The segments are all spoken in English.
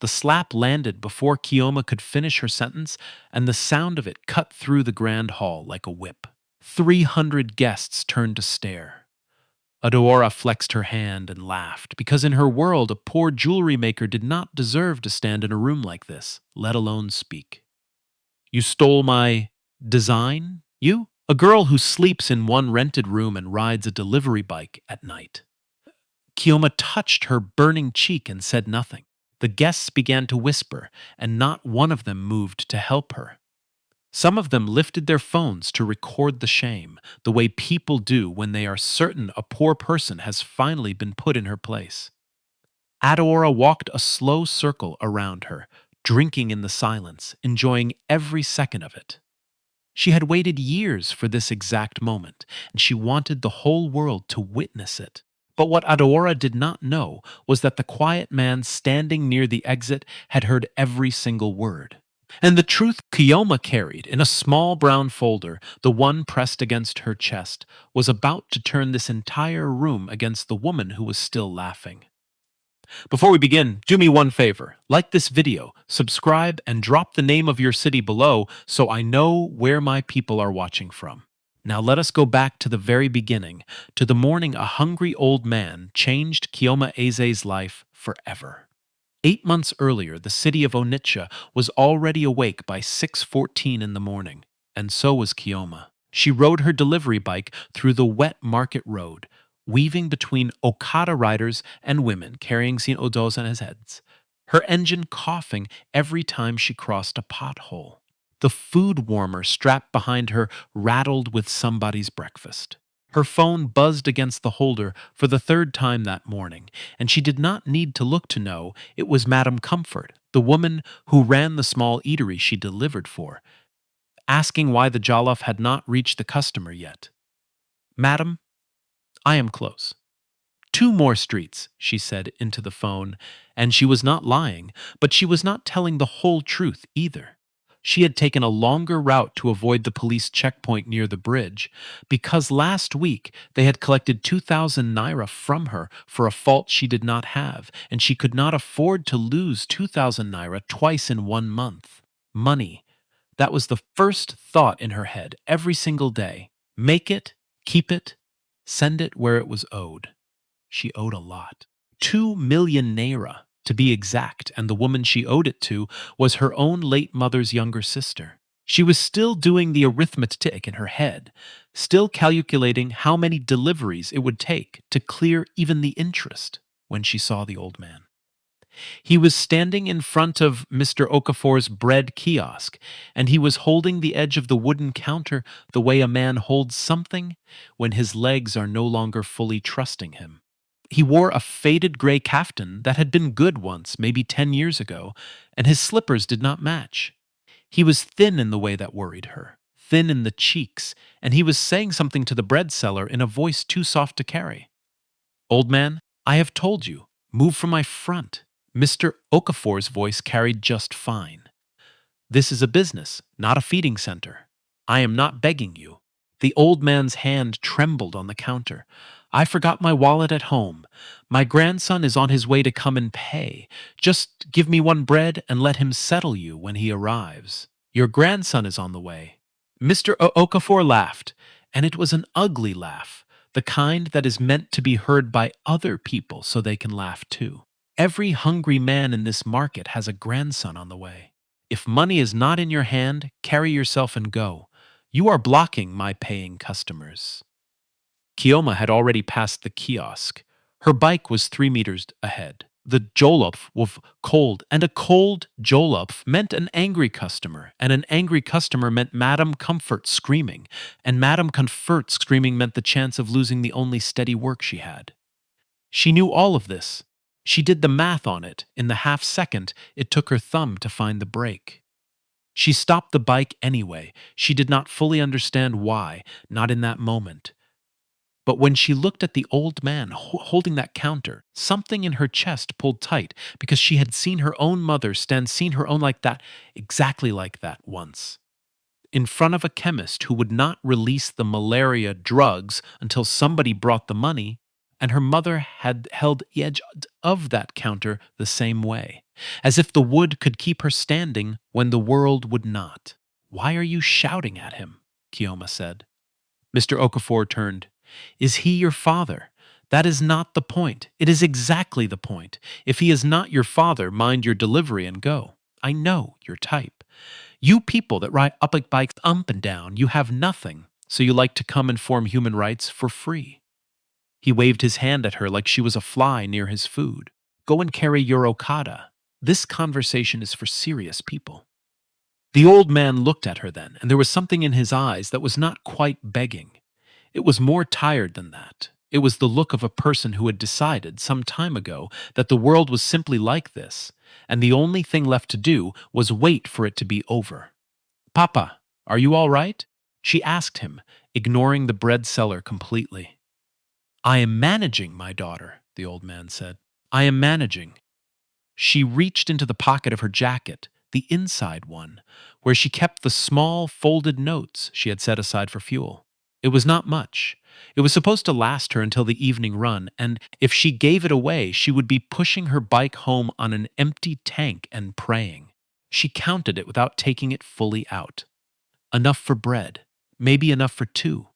The slap landed before Chioma could finish her sentence, and the sound of it cut through the grand hall like a whip. 300 guests turned to stare. Adora flexed her hand and laughed, because in her world a poor jewelry maker did not deserve to stand in a room like this, let alone speak. You stole my design? You? A girl who sleeps in one rented room and rides a delivery bike at night. Chioma touched her burning cheek and said nothing. The guests began to whisper, and not one of them moved to help her. Some of them lifted their phones to record the shame, the way people do when they are certain a poor person has finally been put in her place. Adora walked a slow circle around her, drinking in the silence, enjoying every second of it. She had waited years for this exact moment, and she wanted the whole world to witness it. But what Adora did not know was that the quiet man standing near the exit had heard every single word. And the truth Chioma carried in a small brown folder, the one pressed against her chest, was about to turn this entire room against the woman who was still laughing. Before we begin, do me one favor. Like this video, subscribe, and drop the name of your city below so I know where my people are watching from. Now let us go back to the very beginning, to the morning a hungry old man changed Chioma Eze's life forever. 8 months earlier, the city of Onitsha was already awake by 6:14 in the morning, and so was Chioma. She rode her delivery bike through the wet market road, weaving between Okada riders and women carrying sin odos on his heads, her engine coughing every time she crossed a pothole. The food warmer strapped behind her rattled with somebody's breakfast. Her phone buzzed against the holder for the third time that morning, and she did not need to look to know it was Madame Comfort, the woman who ran the small eatery she delivered for, asking why the jollof had not reached the customer yet. "Madam, I am close." "2 more streets," she said into the phone, and she was not lying, but she was not telling the whole truth either. She had taken a longer route to avoid the police checkpoint near the bridge, because last week they had collected 2,000 naira from her for a fault she did not have, and she could not afford to lose 2,000 naira twice in 1 month. Money. That was the first thought in her head every single day. Make it, keep it, send it where it was owed. She owed a lot. 2 million naira, to be exact, and the woman she owed it to was her own late mother's younger sister. She was still doing the arithmetic in her head, still calculating how many deliveries it would take to clear even the interest when she saw the old man. He was standing in front of Mr. Okafor's bread kiosk, and he was holding the edge of the wooden counter the way a man holds something when his legs are no longer fully trusting him. He wore a faded gray kaftan that had been good once, maybe 10 years ago, and his slippers did not match. He was thin in the way that worried her, thin in the cheeks, and he was saying something to the bread seller in a voice too soft to carry. "Old man, I have told you, move from my front." Mr. Okafor's voice carried just fine. "This is a business, not a feeding center. I am not begging you." The old man's hand trembled on the counter. "I forgot my wallet at home. My grandson is on his way to come and pay. Just give me 1 bread and let him settle you when he arrives. Your grandson is on the way." Mr. Okafor laughed, and it was an ugly laugh, the kind that is meant to be heard by other people so they can laugh too. Every hungry man in this market has a grandson on the way. If money is not in your hand, carry yourself and go. You are blocking my paying customers. Chioma had already passed the kiosk. Her bike was 3 meters ahead. The jollof was cold, and a cold jollof meant an angry customer, and an angry customer meant Madame Comfort screaming, and Madame Comfort screaming meant the chance of losing the only steady work she had. She knew all of this. She did the math on it in the half second it took her thumb to find the brake. She stopped the bike anyway. She did not fully understand why, not in that moment. But when she looked at the old man holding that counter, something in her chest pulled tight because she had seen her own mother seen her own like that, exactly like that once. In front of a chemist who would not release the malaria drugs until somebody brought the money, and her mother had held the edge of that counter the same way, as if the wood could keep her standing when the world would not. "Why are you shouting at him?" Chioma said. Mr. Okafor turned. "Is he your father? That is not the point. It is exactly the point. If he is not your father, mind your delivery and go. I know your type. You people that ride bikes up and down, you have nothing, so you like to come and form human rights for free." He waved his hand at her like she was a fly near his food. "Go and carry your Okada. This conversation is for serious people." The old man looked at her then, and there was something in his eyes that was not quite begging. It was more tired than that. It was the look of a person who had decided some time ago that the world was simply like this, and the only thing left to do was wait for it to be over. "Papa, are you all right?" she asked him, ignoring the bread seller completely. "I am managing, my daughter," the old man said. "I am managing." She reached into the pocket of her jacket, the inside one, where she kept the small folded notes she had set aside for fuel. It was not much. It was supposed to last her until the evening run, and if she gave it away, she would be pushing her bike home on an empty tank and praying. She counted it without taking it fully out. Enough for bread, maybe enough for two.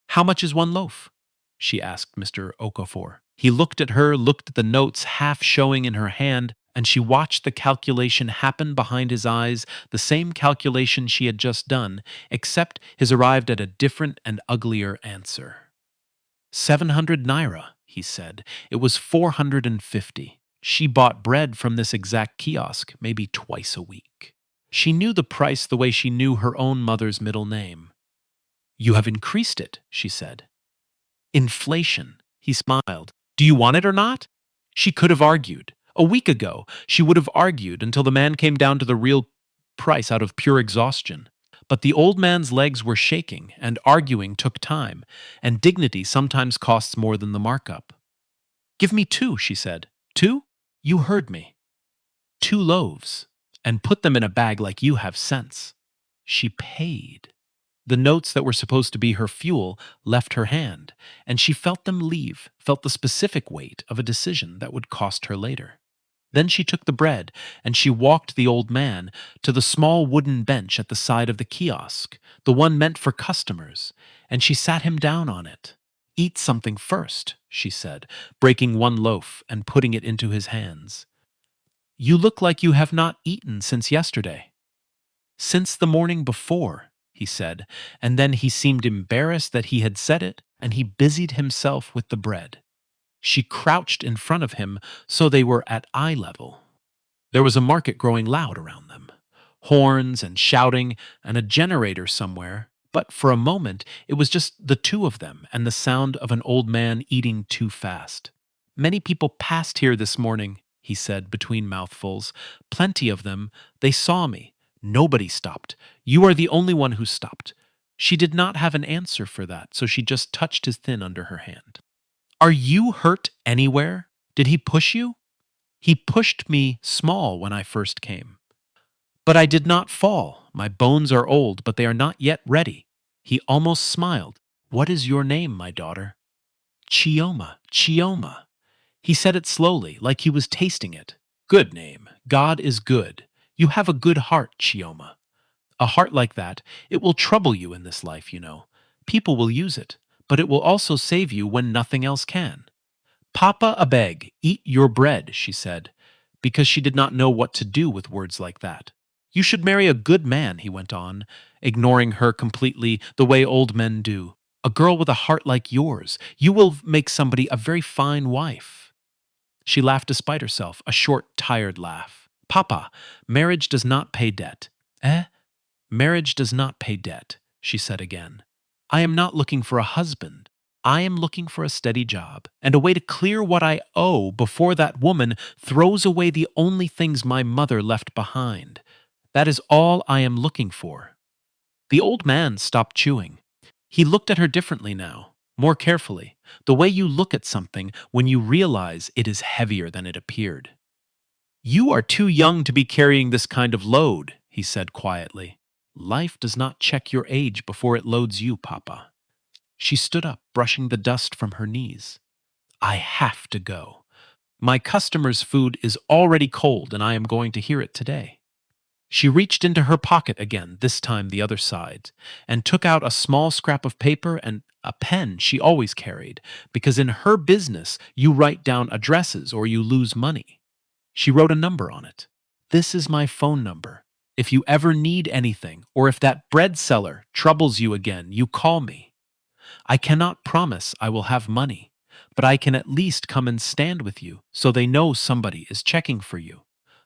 "How much is one loaf?" she asked Mr. Okafor. He looked at her, looked at the notes half showing in her hand, and she watched the calculation happen behind his eyes, the same calculation she had just done, except his arrived at a different and uglier answer. 700 naira, he said. It was 450. She bought bread from this exact kiosk maybe twice a week. She knew the price the way she knew her own mother's middle name. "You have increased it," she said. "Inflation." He smiled. "Do you want it or not?" She could have argued. A week ago, she would have argued until the man came down to the real price out of pure exhaustion. But the old man's legs were shaking, and arguing took time, and dignity sometimes costs more than the markup. "Give me two," she said. "Two? You heard me. 2 loaves, and put them in a bag like you have sense." She paid. The notes that were supposed to be her fuel left her hand, and she felt them leave, felt the specific weight of a decision that would cost her later. Then she took the bread, and she walked the old man to the small wooden bench at the side of the kiosk, the one meant for customers, and she sat him down on it. "Eat something first," she said, breaking one loaf and putting it into his hands. "You look like you have not eaten since yesterday." "Since the morning before," he said, and then he seemed embarrassed that he had said it, and he busied himself with the bread. She crouched in front of him so they were at eye level. There was a market growing loud around them. Horns and shouting and a generator somewhere, but for a moment it was just the two of them and the sound of an old man eating too fast. "Many people passed here this morning," he said between mouthfuls. "Plenty of them. They saw me. Nobody stopped. You are the only one who stopped." She did not have an answer for that, so she just touched his thin under her hand. "Are you hurt anywhere? Did he push you?" "He pushed me small when I first came. But I did not fall. My bones are old, but they are not yet ready." He almost smiled. "What is your name, my daughter?" "Chioma, Chioma." He said it slowly, like he was tasting it. "Good name. God is good. You have a good heart, Chioma. A heart like that, it will trouble you in this life, you know. People will use it, but it will also save you when nothing else can." "Papa Abeg, eat your bread," she said, because she did not know what to do with words like that. "You should marry a good man," he went on, ignoring her completely, the way old men do. "A girl with a heart like yours. You will make somebody a very fine wife." She laughed despite herself, a short, tired laugh. "Papa, marriage does not pay debt." "Eh?" "Marriage does not pay debt," she said again. "I am not looking for a husband. I am looking for a steady job and a way to clear what I owe before that woman throws away the only things my mother left behind. That is all I am looking for." The old man stopped chewing. He looked at her differently now, more carefully, the way you look at something when you realize it is heavier than it appeared. "You are too young to be carrying this kind of load," he said quietly. "Life does not check your age before it loads you, Papa." She stood up, brushing the dust from her knees. I have to go. My customer's food is already cold and I am going to hear it today. She reached into her pocket again, this time the other side, and took out a small scrap of paper and a pen she always carried, because in her business you write down addresses or you lose money. She wrote a number on it. This is my phone number. If you ever need anything, or if that bread seller troubles you again, you call me. I cannot promise I will have money, but I can at least come and stand with you so they know somebody is checking for you.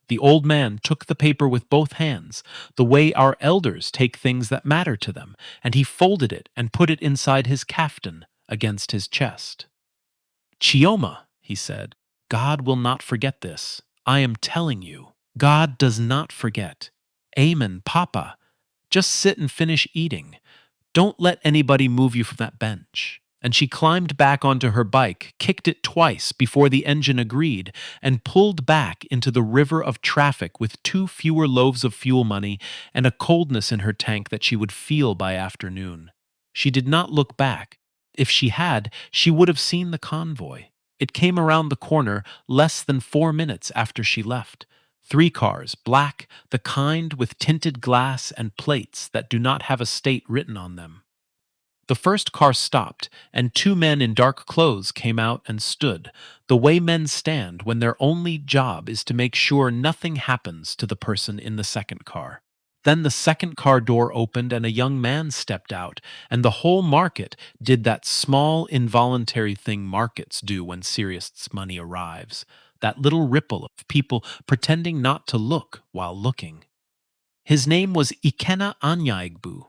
The old man took the paper with both hands, the way our elders take things that matter to them, and he folded it and put it inside his caftan against his chest. Chioma, he said, God will not forget this. I am telling you, God does not forget. Amen, Papa. Just sit and finish eating. Don't let anybody move you from that bench. And she climbed back onto her bike, kicked it twice before the engine agreed, and pulled back into the river of traffic with 2 fewer loaves of fuel money and a coldness in her tank that she would feel by afternoon. She did not look back. If she had, she would have seen the convoy. It came around the corner less than 4 minutes after she left. 3 cars, black, the kind with tinted glass and plates that do not have a state written on them. The first car stopped, and 2 men in dark clothes came out and stood, the way men stand when their only job is to make sure nothing happens to the person in the second car. Then the second car door opened and a young man stepped out, and the whole market did that small, involuntary thing markets do when serious money arrives, that little ripple of people pretending not to look while looking. His name was Ikena Anyaigbu.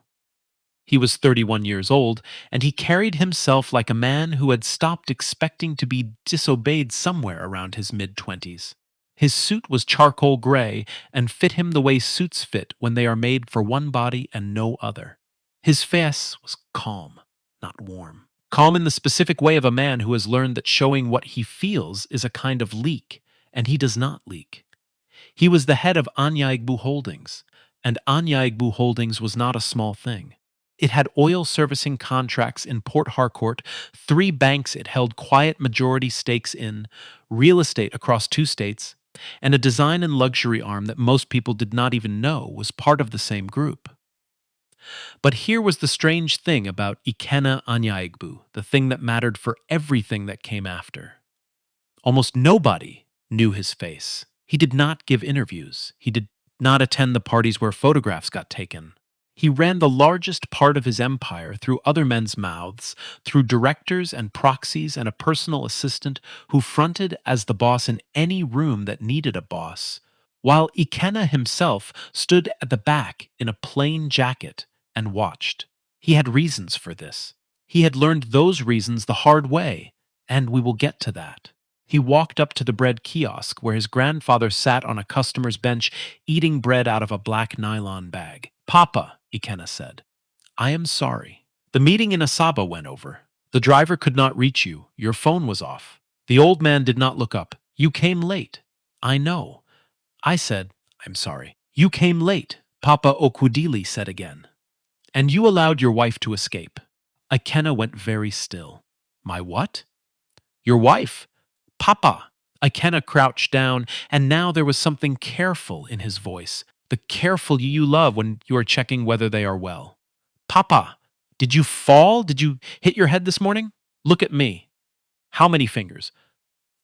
He was 31 years old, and he carried himself like a man who had stopped expecting to be disobeyed somewhere around his mid-20s. His suit was charcoal gray and fit him the way suits fit when they are made for one body and no other. His face was calm, not warm. Calm in the specific way of a man who has learned that showing what he feels is a kind of leak, and he does not leak. He was the head of Anyaigbu Holdings, and Anyaigbu Holdings was not a small thing. It had oil servicing contracts in Port Harcourt, 3 banks it held quiet majority stakes in, real estate across 2 states, and a design and luxury arm that most people did not even know was part of the same group. But here was the strange thing about Ikena Anyaigbu, the thing that mattered for everything that came after. Almost nobody knew his face. He did not give interviews. He did not attend the parties where photographs got taken. He ran the largest part of his empire through other men's mouths, through directors and proxies and a personal assistant who fronted as the boss in any room that needed a boss, while Ikena himself stood at the back in a plain jacket and watched. He had reasons for this. He had learned those reasons the hard way, and we will get to that. He walked up to the bread kiosk where his grandfather sat on a customer's bench eating bread out of a black nylon bag. Papa, Ikena said, I am sorry. The meeting in Asaba went over. The driver could not reach you. Your phone was off. The old man did not look up. You came late. I know. I said, I'm sorry. You came late, Papa Okudili said again. And you allowed your wife to escape. Ikena went very still. My what? Your wife. Papa! Ikena crouched down, and now there was something careful in his voice, the careful you love when you are checking whether they are well. Papa! Did you fall? Did you hit your head this morning? Look at me. How many fingers?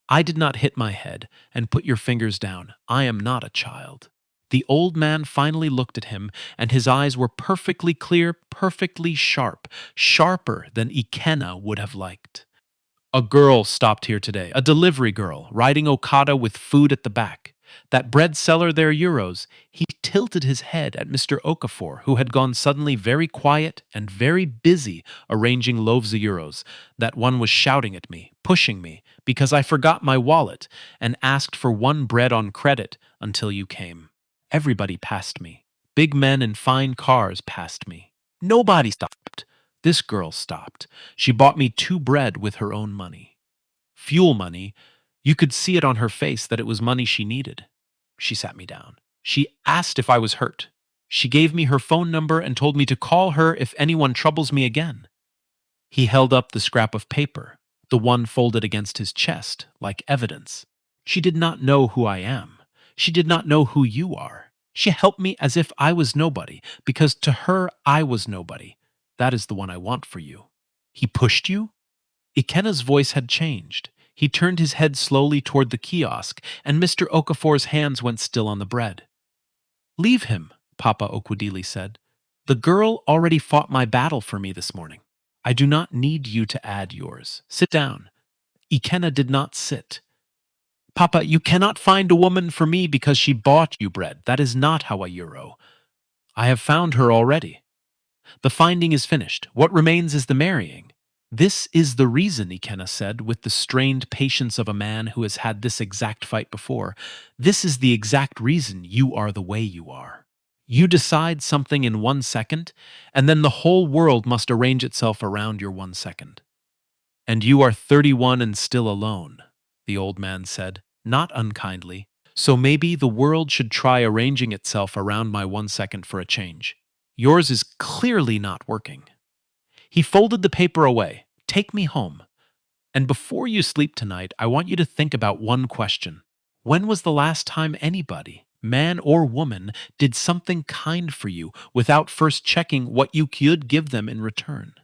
I did not hit my head, and put your fingers down. I am not a child. The old man finally looked at him, and his eyes were perfectly clear, perfectly sharp, sharper than Ikena would have liked. A girl stopped here today, a delivery girl, riding Okada with food at the back. That bread seller there, Euros, he tilted his head at Mr. Okafor, who had gone suddenly very quiet and very busy arranging loaves of Euros. That one was shouting at me, pushing me, because I forgot my wallet and asked for 1 bread on credit until you came. Everybody passed me. Big men in fine cars passed me. Nobody stopped. This girl stopped. She bought me 2 bread with her own money. Fuel money. You could see it on her face that it was money she needed. She sat me down. She asked if I was hurt. She gave me her phone number and told me to call her if anyone troubles me again. He held up the scrap of paper. the one folded against his chest, like evidence. She did not know who I am. She did not know who you are. She helped me as if I was nobody, because to her I was nobody. That is the one I want for you. He pushed you? Ikena's voice had changed. He turned his head slowly toward the kiosk, and Mr. Okafor's hands went still on the bread. Leave him, Papa Okwudili said. The girl already fought my battle for me this morning. I do not need you to add yours. Sit down. Ikena did not sit. Papa, you cannot find a woman for me because she bought you bread. That is not how a euro. I have found her already. The finding is finished. What remains is the marrying. This is the reason, Ikena said, with the strained patience of a man who has had this exact fight before. This is the exact reason you are the way you are. You decide something in 1 second, and then the whole world must arrange itself around your 1 second. And you are 31 and still alone, the old man said, not unkindly. So maybe the world should try arranging itself around my 1 second for a change. Yours is clearly not working. He folded the paper away. Take me home. And before you sleep tonight, I want you to think about one question. When was the last time anybody, man or woman, did something kind for you without first checking what you could give them in return?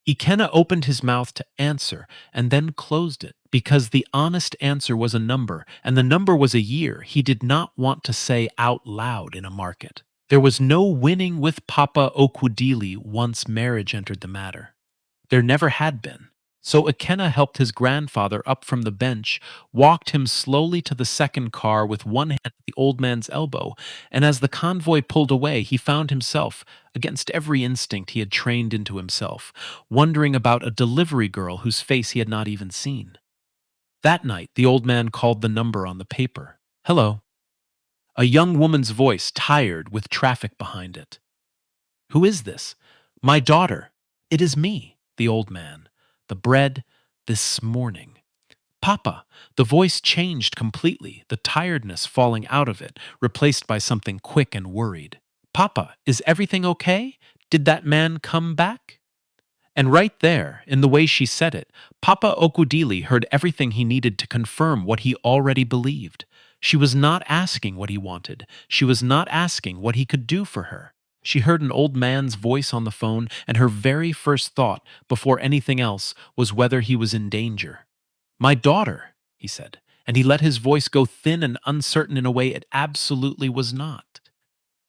Ikena opened his mouth to answer and then closed it because the honest answer was a number, and the number was a year he did not want to say out loud in a market. There was no winning with Papa Okwudili once marriage entered the matter. There never had been. So Ikena helped his grandfather up from the bench, walked him slowly to the second car with one hand at the old man's elbow, and as the convoy pulled away, he found himself, against every instinct he had trained into himself, wondering about a delivery girl whose face he had not even seen. That night, the old man called the number on the paper. Hello. A young woman's voice, tired with traffic behind it. Who is this? My daughter. It is me, the old man. The bread this morning. Papa. The voice changed completely, the tiredness falling out of it, replaced by something quick and worried. Papa, is everything okay? Did that man come back? And right there, in the way she said it, Papa Okudili heard everything he needed to confirm what he already believed. She was not asking what he wanted. She was not asking what he could do for her. She heard an old man's voice on the phone, and her very first thought, before anything else, was whether he was in danger. My daughter, he said, and he let his voice go thin and uncertain in a way it absolutely was not.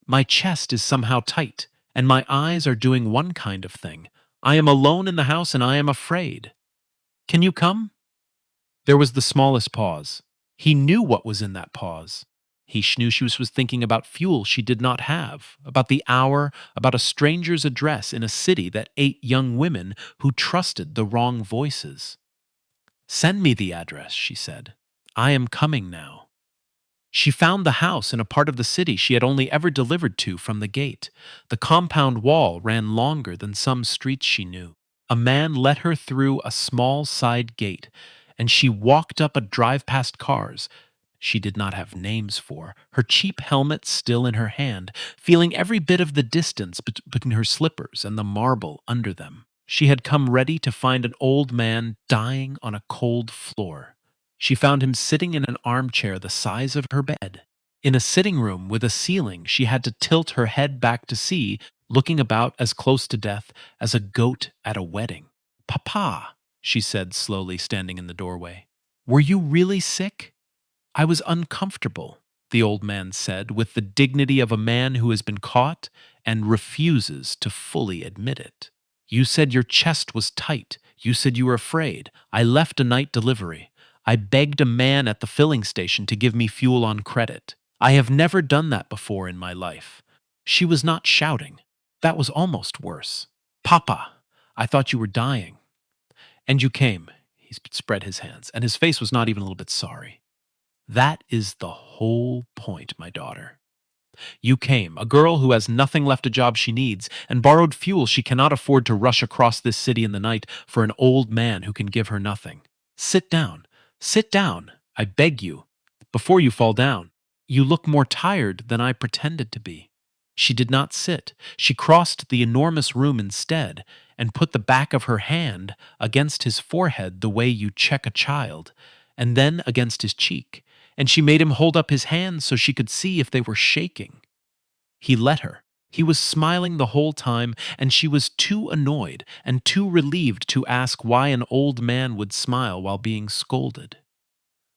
My chest is somehow tight, and my eyes are doing one kind of thing. I am alone in the house and I am afraid. Can you come? There was the smallest pause. He knew what was in that pause. He knew she was thinking about fuel she did not have, about the hour, about a stranger's address in a city that ate young women who trusted the wrong voices. Send me the address, she said. I am coming now. She found the house in a part of the city she had only ever delivered to from the gate. The compound wall ran longer than some streets she knew. A man let her through a small side gate, and she walked up a drive past cars she did not have names for, her cheap helmet still in her hand, feeling every bit of the distance between her slippers and the marble under them. She had come ready to find an old man dying on a cold floor. She found him sitting in an armchair the size of her bed. In a sitting room with a ceiling she had to tilt her head back to see, looking about as close to death as a goat at a wedding. Papa, she said slowly, standing in the doorway. Were you really sick? I was uncomfortable, the old man said, with the dignity of a man who has been caught and refuses to fully admit it. You said your chest was tight. You said you were afraid. I left a night delivery. I begged a man at the filling station to give me fuel on credit. I have never done that before in my life. She was not shouting. That was almost worse. Papa, I thought you were dying. And you came. He spread his hands, and his face was not even a little bit sorry. That is the whole point, my daughter. You came, a girl who has nothing left a job she needs, and borrowed fuel she cannot afford to rush across this city in the night for an old man who can give her nothing. Sit down. Sit down, I beg you, before you fall down. You look more tired than I pretended to be. She did not sit. She crossed the enormous room instead, and put the back of her hand against his forehead the way you check a child, and then against his cheek, and she made him hold up his hands so she could see if they were shaking. He let her. He was smiling the whole time, and she was too annoyed and too relieved to ask why an old man would smile while being scolded.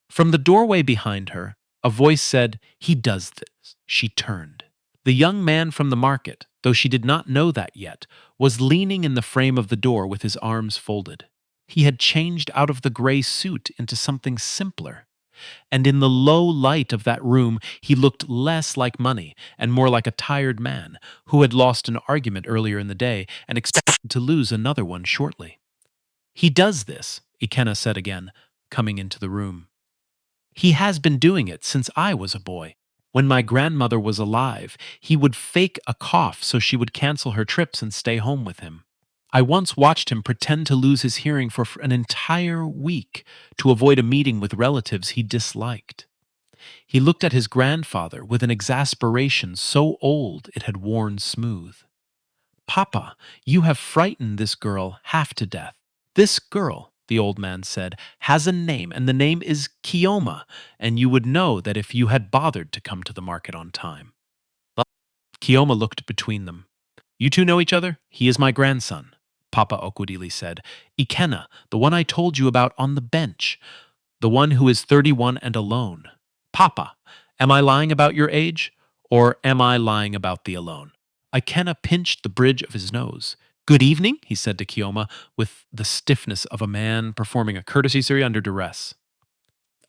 From the doorway behind her, a voice said, "He does this." She turned. The young man from the market, though she did not know that yet, was leaning in the frame of the door with his arms folded. He had changed out of the gray suit into something simpler, and in the low light of that room he looked less like money and more like a tired man who had lost an argument earlier in the day and expected to lose another one shortly. "He does this," Ikenna said again, coming into the room. "He has been doing it since I was a boy. When my grandmother was alive, he would fake a cough so she would cancel her trips and stay home with him. I once watched him pretend to lose his hearing for an entire week to avoid a meeting with relatives he disliked. He looked at his grandfather with an exasperation so old it had worn smooth. Papa, you have frightened this girl half to death. This girl, the old man said, has a name, and the name is Chioma, and you would know that if you had bothered to come to the market on time." Chioma looked between them. "You two know each other? He is my grandson," Papa Okudili said. "Ikenna, the one I told you about on the bench, the one who is 31 and alone. Papa, am I lying about your age, or am I lying about the alone?" Ikenna pinched the bridge of his nose. "Good evening," he said to Chioma, with the stiffness of a man performing a courtesy ceremony under duress.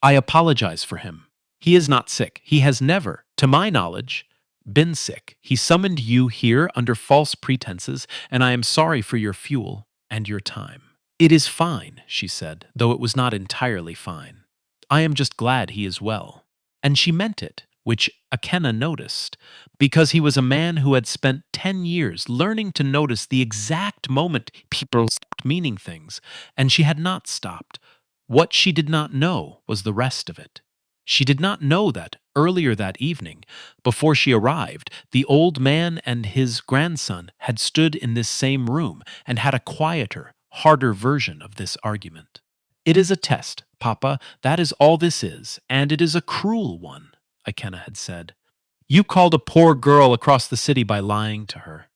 "I apologize for him. He is not sick. He has never, to my knowledge, been sick. He summoned you here under false pretenses, and I am sorry for your fuel and your time." "It is fine," she said, though it was not entirely fine. "I am just glad he is well." And she meant it, which Ikenna noticed, because he was a man who had spent 10 years learning to notice the exact moment people stopped meaning things, and she had not stopped. What she did not know was the rest of it. She did not know that, earlier that evening, before she arrived, the old man and his grandson had stood in this same room and had a quieter, harder version of this argument. "It is a test, Papa, that is all this is, and it is a cruel one," Ikenna had said. "You called a poor girl across the city by lying to her.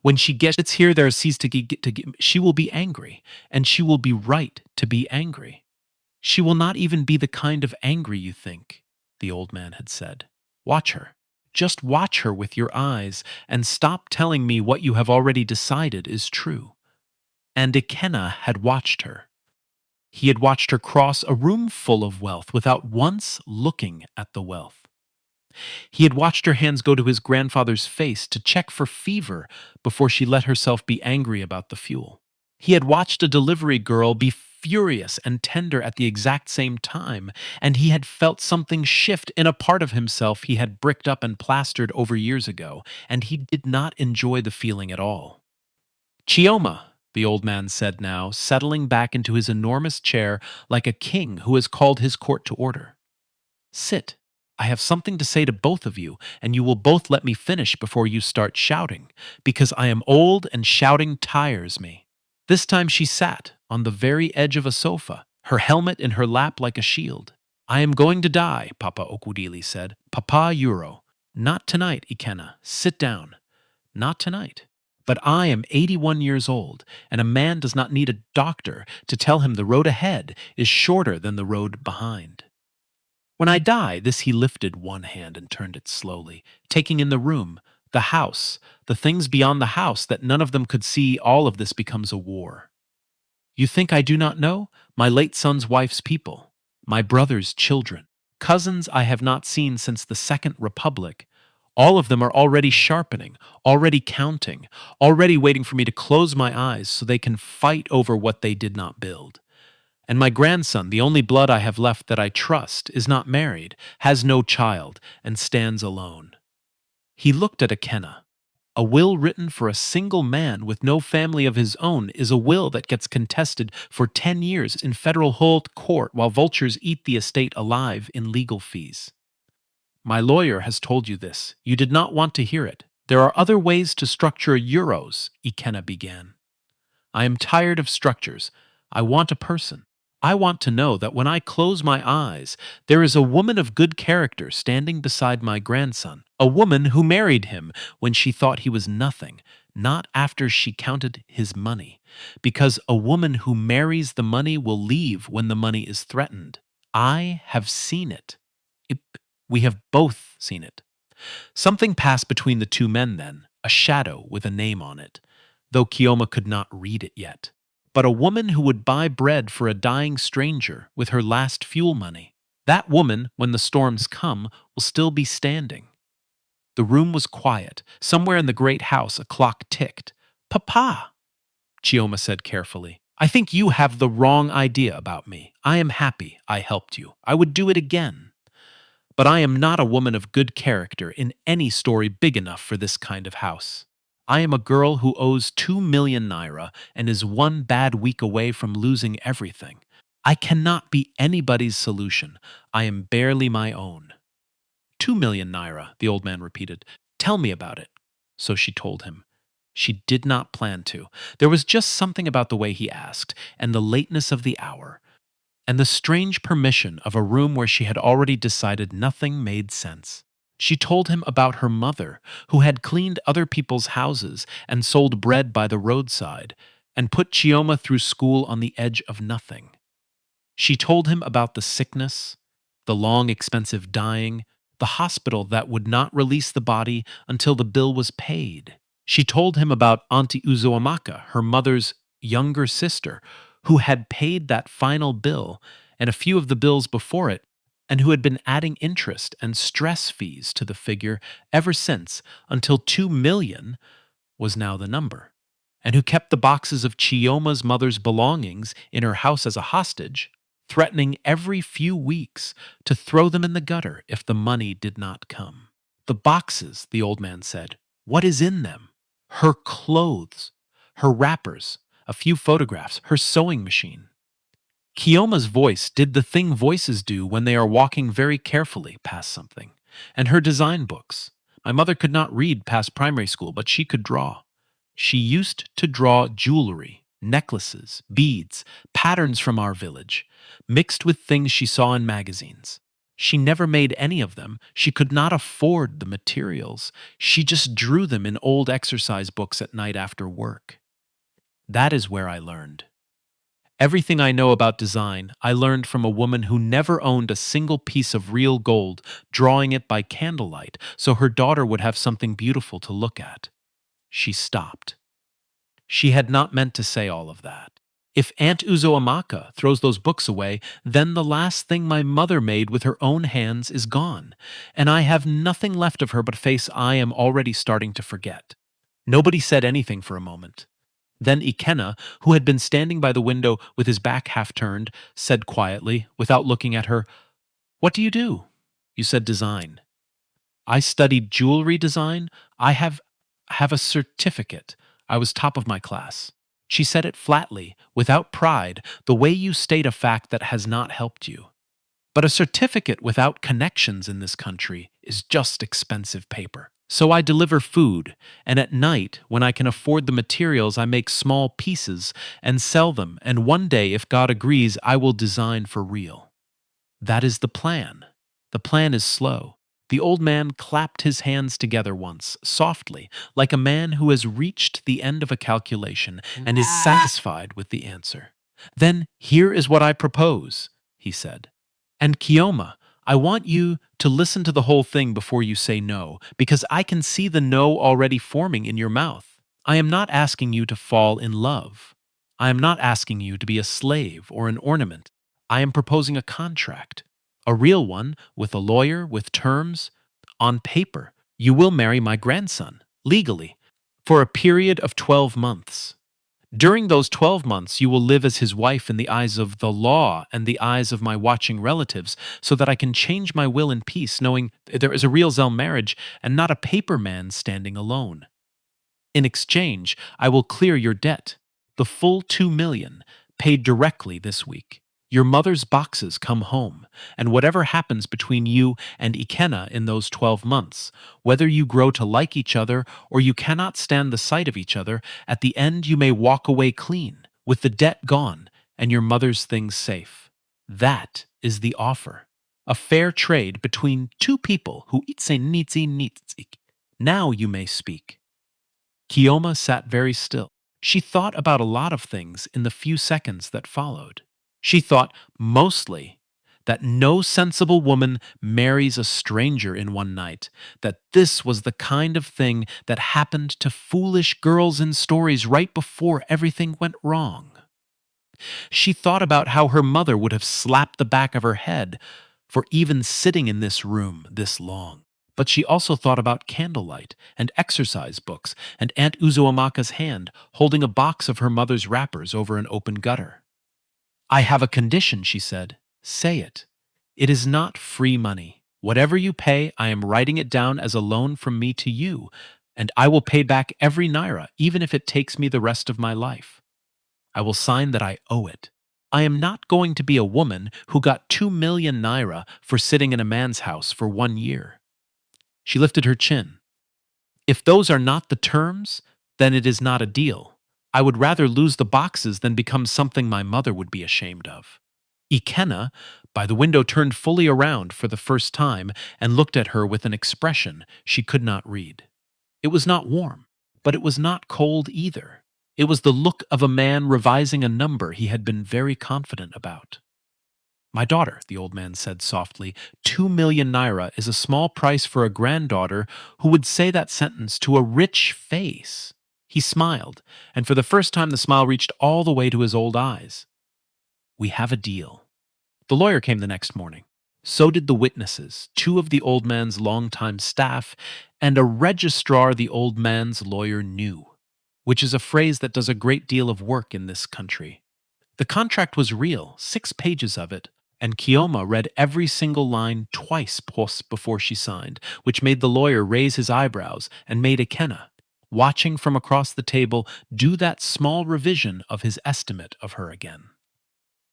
When she gets here, there sees she will be angry, and she will be right to be angry. She will not even be the kind of angry you think," the old man had said. "Watch her. Just watch her with your eyes, and stop telling me what you have already decided is true." And Ikenna had watched her. He had watched her cross a room full of wealth without once looking at the wealth. He had watched her hands go to his grandfather's face to check for fever before she let herself be angry about the fuel. He had watched a delivery girl be furious and tender at the exact same time, and he had felt something shift in a part of himself he had bricked up and plastered over years ago, and he did not enjoy the feeling at all. "Chioma," the old man said now, settling back into his enormous chair like a king who has called his court to order. "Sit. I have something to say to both of you, and you will both let me finish before you start shouting, because I am old and shouting tires me." This time she sat on the very edge of a sofa, her helmet in her lap like a shield. "I am going to die," Papa Okudili said. "Papa Euro." "Not tonight, Ikenna. Sit down." "Not tonight. But I am 81 years old, and a man does not need a doctor to tell him the road ahead is shorter than the road behind. When I die," this he lifted one hand and turned it slowly, taking in the room, the house, the things beyond the house that none of them could see, all of this becomes a war. "You think I do not know? My late son's wife's people, my brother's children, cousins I have not seen since the Second Republic. All of them are already sharpening, already counting, already waiting for me to close my eyes so they can fight over what they did not build. And my grandson, the only blood I have left that I trust, is not married, has no child, and stands alone." He looked at Ikenna. A will written for a single man with no family of his own is a will that gets contested for 10 years in federal court while vultures eat the estate alive in legal fees. "My lawyer has told you this. You did not want to hear it. There are other ways to structure euros," Ikenna began. I am tired of structures. I want a person. I want to know that when I close my eyes, there is a woman of good character standing beside my grandson, a woman who married him when she thought he was nothing, not after she counted his money, because a woman who marries the money will leave when the money is threatened. I have seen it. It- we have both seen it. Something passed between the two men then, a shadow with a name on it, though Chioma could not read it yet. But a woman who would buy bread for a dying stranger with her last fuel money. That woman, when the storms come, will still be standing. The room was quiet. Somewhere in the great house a clock ticked. "Papa," Chioma said carefully, "I think you have the wrong idea about me. I am happy I helped you. I would do it again. But I am not a woman of good character in any story big enough for this kind of house. I am a girl who owes 2 million naira and is one bad week away from losing everything. I cannot be anybody's solution. I am barely my own." 2 million naira, the old man repeated. "Tell me about it." So she told him. She did not plan to. There was just something about the way he asked, and the lateness of the hour, and the strange permission of a room where she had already decided nothing made sense. She told him about her mother, who had cleaned other people's houses and sold bread by the roadside, and put Chioma through school on the edge of nothing. She told him about the sickness, the long, expensive dying, the hospital that would not release the body until the bill was paid. She told him about Auntie Uzoamaka, her mother's younger sister, who had paid that final bill and a few of the bills before it, and who had been adding interest and stress fees to the figure ever since until 2 million was now the number, and who kept the boxes of Chioma's mother's belongings in her house as a hostage, threatening every few weeks to throw them in the gutter if the money did not come. The boxes, the old man said, what is in them? Her clothes, her wrappers, a few photographs, her sewing machine. Kioma's voice did the thing voices do when they are walking very carefully past something, and her design books. My mother could not read past primary school, but she could draw. She used to draw jewelry, necklaces, beads, patterns from our village, mixed with things she saw in magazines. She never made any of them. She could not afford the materials. She just drew them in old exercise books at night after work. That is where I learned. Everything I know about design, I learned from a woman who never owned a single piece of real gold, drawing it by candlelight so her daughter would have something beautiful to look at. She stopped. She had not meant to say all of that. If Aunt Uzoamaka throws those books away, then the last thing my mother made with her own hands is gone, and I have nothing left of her but a face I am already starting to forget. Nobody said anything for a moment. Then Ikenna, who had been standing by the window with his back half turned, said quietly, without looking at her, "What do you do?" "You said design." "I studied jewelry design. I have a certificate. I was top of my class." She said it flatly, without pride, the way you state a fact that has not helped you. But a certificate without connections in this country is just expensive paper. So I deliver food, and at night, when I can afford the materials, I make small pieces and sell them, and one day, if God agrees, I will design for real. That is the plan. The plan is slow. The old man clapped his hands together once, softly, like a man who has reached the end of a calculation and is satisfied with the answer. "Then here is what I propose," he said. "And Chioma, I want you to listen to the whole thing before you say no, because I can see the no already forming in your mouth. I am not asking you to fall in love. I am not asking you to be a slave or an ornament. I am proposing a contract, a real one, with a lawyer, with terms. On paper, you will marry my grandson, legally, for a period of 12 months. During those 12 months, you will live as his wife in the eyes of the law and the eyes of my watching relatives, so that I can change my will in peace, knowing there is a real Zell marriage and not a paper man standing alone. In exchange, I will clear your debt, the full 2 million, paid directly this week. Your mother's boxes come home, and whatever happens between you and Ikenna in those 12 months, whether you grow to like each other or you cannot stand the sight of each other, at the end you may walk away clean, with the debt gone and your mother's things safe. That is the offer. A fair trade between two people who itse nitsi nitzik. Now you may speak. Chioma sat very still. She thought about a lot of things in the few seconds that followed. She thought, mostly, that no sensible woman marries a stranger in one night, that this was the kind of thing that happened to foolish girls in stories right before everything went wrong. She thought about how her mother would have slapped the back of her head for even sitting in this room this long. But she also thought about candlelight and exercise books and Aunt Uzuamaka's hand holding a box of her mother's wrappers over an open gutter. I have a condition, she said. Say it. It is not free money. Whatever you pay, I am writing it down as a loan from me to you, and I will pay back every naira, even if it takes me the rest of my life. I will sign that I owe it. I am not going to be a woman who got 2 million naira for sitting in a man's house for 1 year. She lifted her chin. If those are not the terms, then it is not a deal. I would rather lose the boxes than become something my mother would be ashamed of. Ikenna, by the window, turned fully around for the first time and looked at her with an expression she could not read. It was not warm, but it was not cold either. It was the look of a man revising a number he had been very confident about. My daughter, the old man said softly, 2 million naira is a small price for a granddaughter who would say that sentence to a rich face. He smiled, and for the first time the smile reached all the way to his old eyes. We have a deal. The lawyer came the next morning. So did the witnesses, two of the old man's longtime staff, and a registrar the old man's lawyer knew, which is a phrase that does a great deal of work in this country. The contract was real, 6 pages of it, and Chioma read every single line twice before she signed, which made the lawyer raise his eyebrows and made Ikenna, watching from across the table, do that small revision of his estimate of her again.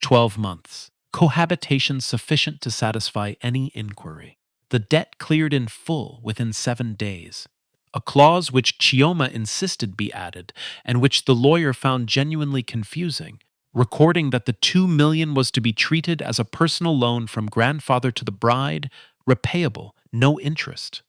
12 months. Cohabitation sufficient to satisfy any inquiry. The debt cleared in full within 7 days. A clause which Chioma insisted be added, and which the lawyer found genuinely confusing, recording that the 2 million was to be treated as a personal loan from grandfather to the bride, repayable, no interest.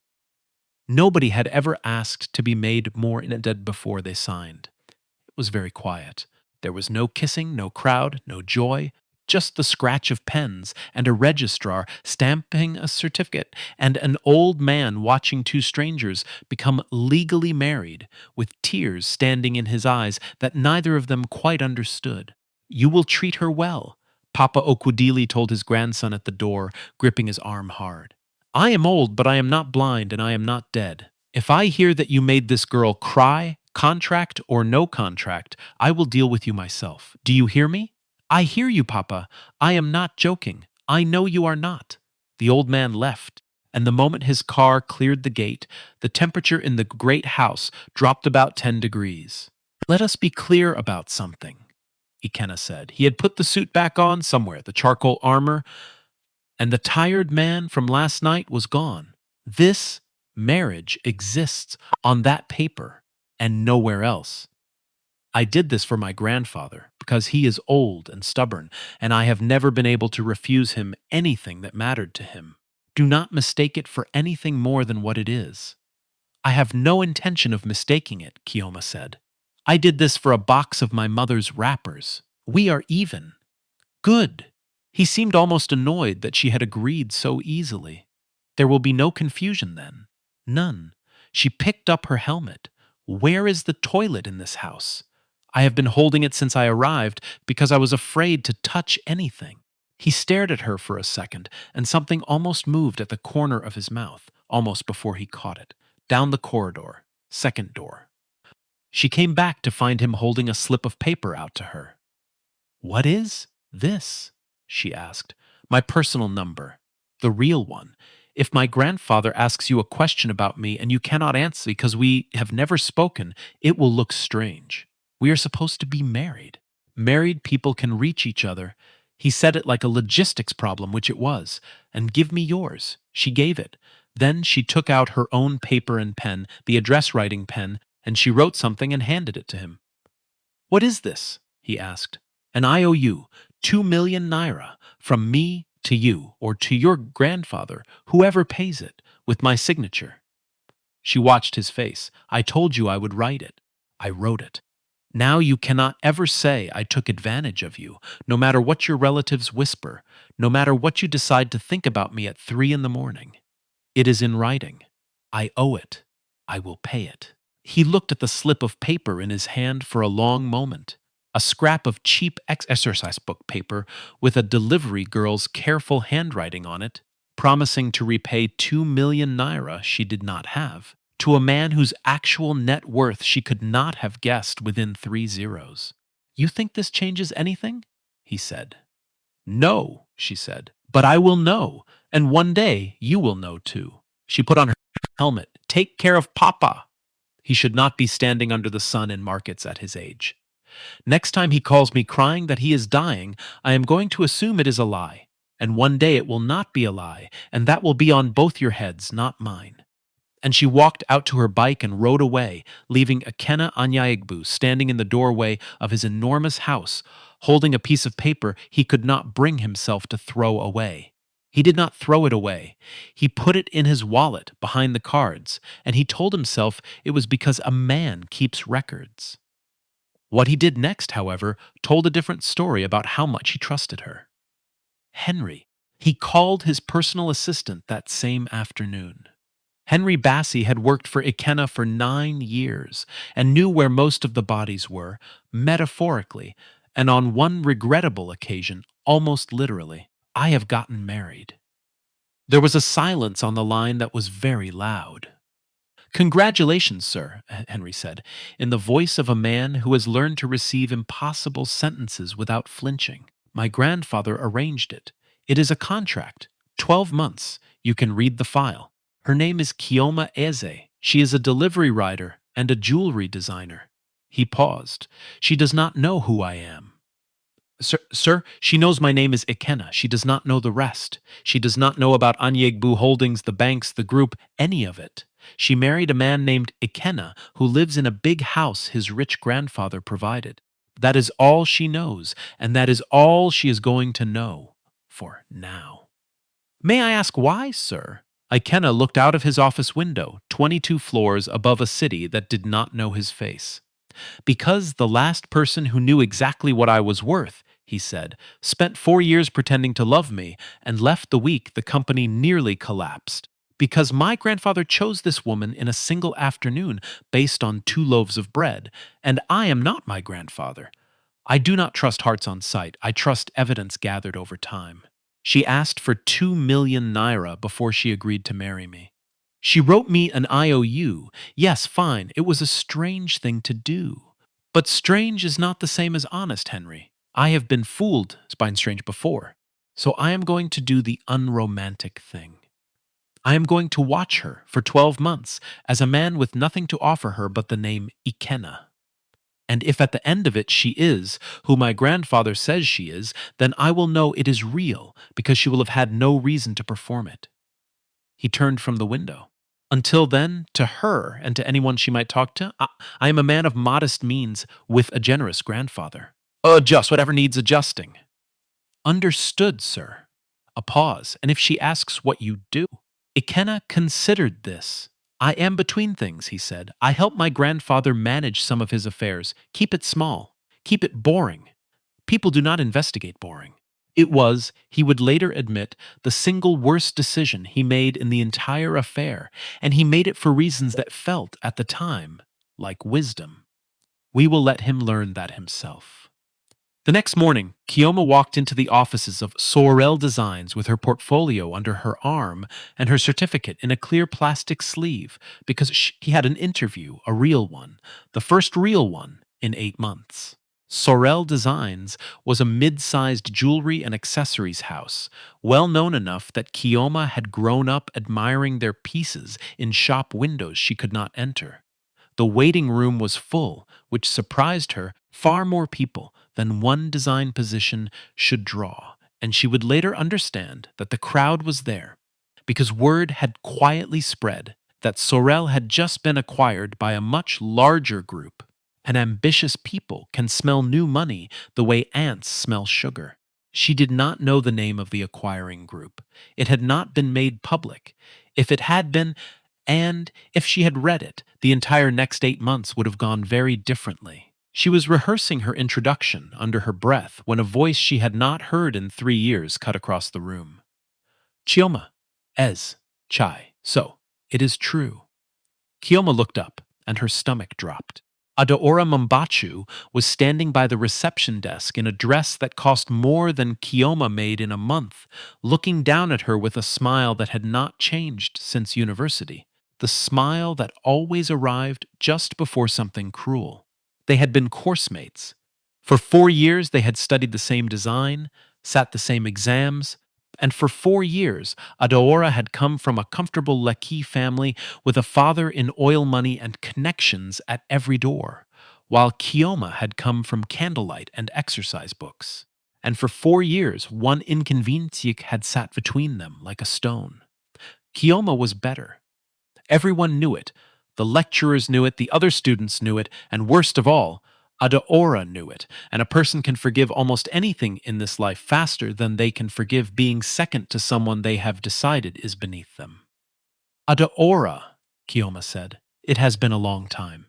Nobody had ever asked to be made more indebted before they signed. It was very quiet. There was no kissing, no crowd, no joy, just the scratch of pens and a registrar stamping a certificate and an old man watching two strangers become legally married with tears standing in his eyes that neither of them quite understood. You will treat her well, Papa Okudili told his grandson at the door, gripping his arm hard. I am old, but I am not blind and I am not dead. If I hear that you made this girl cry, contract or no contract, I will deal with you myself. Do you hear me? I hear you, Papa. I am not joking. I know you are not. The old man left, and the moment his car cleared the gate, the temperature in the great house dropped about 10 degrees. Let us be clear about something, Ikenna said. He had put the suit back on somewhere, the charcoal armor, and the tired man from last night was gone. This marriage exists on that paper and nowhere else. I did this for my grandfather because he is old and stubborn, and I have never been able to refuse him anything that mattered to him. Do not mistake it for anything more than what it is. I have no intention of mistaking it, Chioma said. I did this for a box of my mother's wrappers. We are even. Good. He seemed almost annoyed that she had agreed so easily. There will be no confusion then. None. She picked up her helmet. Where is the toilet in this house? I have been holding it since I arrived because I was afraid to touch anything. He stared at her for a second, and something almost moved at the corner of his mouth, almost before he caught it. Down the corridor. Second door. She came back to find him holding a slip of paper out to her. What is this? She asked. My personal number. The real one. If my grandfather asks you a question about me and you cannot answer because we have never spoken, it will look strange. We are supposed to be married. Married people can reach each other. He said it like a logistics problem, which it was. And give me yours. She gave it. Then she took out her own paper and pen, the address writing pen, and she wrote something and handed it to him. What is this? He asked. An IOU, 2 million naira, from me to you, or to your grandfather, whoever pays it, with my signature. She watched his face. I told you I would write it. I wrote it. Now you cannot ever say I took advantage of you, no matter what your relatives whisper, no matter what you decide to think about me at 3 in the morning. It is in writing. I owe it. I will pay it. He looked at the slip of paper in his hand for a long moment, a scrap of cheap exercise book paper with a delivery girl's careful handwriting on it, promising to repay 2 million naira she did not have, to a man whose actual net worth she could not have guessed within 3 zeros. You think this changes anything? He said. No, she said, but I will know, and one day you will know too. She put on her helmet. Take care of Papa. He should not be standing under the sun in markets at his age. Next time he calls me crying that he is dying, I am going to assume it is a lie. And one day it will not be a lie, and that will be on both your heads, not mine. And she walked out to her bike and rode away, leaving Ikenna Anyaigbu standing in the doorway of his enormous house, holding a piece of paper he could not bring himself to throw away. He did not throw it away. He put it in his wallet behind the cards, and he told himself it was because a man keeps records. What he did next, however, told a different story about how much he trusted her. Henry. He called his personal assistant that same afternoon. Henry Bassi had worked for Ikenna for 9 years and knew where most of the bodies were, metaphorically, and on one regrettable occasion, almost literally. I have gotten married. There was a silence on the line that was very loud. Congratulations, sir, Henry said, in the voice of a man who has learned to receive impossible sentences without flinching. My grandfather arranged it. It is a contract. 12 months. You can read the file. Her name is Chioma Eze. She is a delivery rider and a jewelry designer. He paused. She does not know who I am. Sir, she knows my name is Ikenna. She does not know the rest. She does not know about Anyegbu Holdings, the banks, the group, any of it. She married a man named Ikenna who lives in a big house his rich grandfather provided. That is all she knows, and that is all she is going to know for now. May I ask why, sir? Ikenna looked out of his office window, 22 floors above a city that did not know his face. Because the last person who knew exactly what I was worth, he said, spent 4 years pretending to love me and left the week the company nearly collapsed. Because my grandfather chose this woman in a single afternoon based on 2 loaves of bread, and I am not my grandfather. I do not trust hearts on sight. I trust evidence gathered over time. She asked for 2 million naira before she agreed to marry me. She wrote me an IOU. Yes, fine, it was a strange thing to do. But strange is not the same as honest, Henry. I have been fooled by strange before. So I am going to do the unromantic thing. I am going to watch her for 12 months as a man with nothing to offer her but the name Ikenna. And if at the end of it she is who my grandfather says she is, then I will know it is real because she will have had no reason to perform it. He turned from the window. Until then, to her and to anyone she might talk to, I am a man of modest means with a generous grandfather. Adjust whatever needs adjusting. Understood, sir. A pause, and if she asks what you do? Ikenna considered this. I am between things, he said. I help my grandfather manage some of his affairs. Keep it small. Keep it boring. People do not investigate boring. It was, he would later admit, the single worst decision he made in the entire affair, and he made it for reasons that felt, at the time, like wisdom. We will let him learn that himself. The next morning, Chioma walked into the offices of Sorel Designs with her portfolio under her arm and her certificate in a clear plastic sleeve because he had an interview, a real one, the first real one in 8 months. Sorel Designs was a mid-sized jewelry and accessories house, well known enough that Chioma had grown up admiring their pieces in shop windows she could not enter. The waiting room was full, which surprised her. Far more people than one design position should draw, and she would later understand that the crowd was there because word had quietly spread that Sorel had just been acquired by a much larger group, and ambitious people can smell new money the way ants smell sugar. She did not know the name of the acquiring group. It had not been made public. If it had been, and if she had read it, the entire next 8 months would have gone very differently. She was rehearsing her introduction under her breath when a voice she had not heard in 3 years cut across the room. Chioma, Ez, Chai, so, it is true. Chioma looked up, and her stomach dropped. Adaora Mombachu was standing by the reception desk in a dress that cost more than Chioma made in a month, looking down at her with a smile that had not changed since university, the smile that always arrived just before something cruel. They had been course mates. For 4 years they had studied the same design, sat the same exams, and for 4 years Adaora had come from a comfortable Leki family with a father in oil money and connections at every door, while Chioma had come from candlelight and exercise books. And for 4 years one inconvenience had sat between them like a stone. Chioma was better. Everyone knew it. The lecturers knew it, the other students knew it, and worst of all, Adaora knew it, and a person can forgive almost anything in this life faster than they can forgive being second to someone they have decided is beneath them. Adaora, Chioma said, it has been a long time.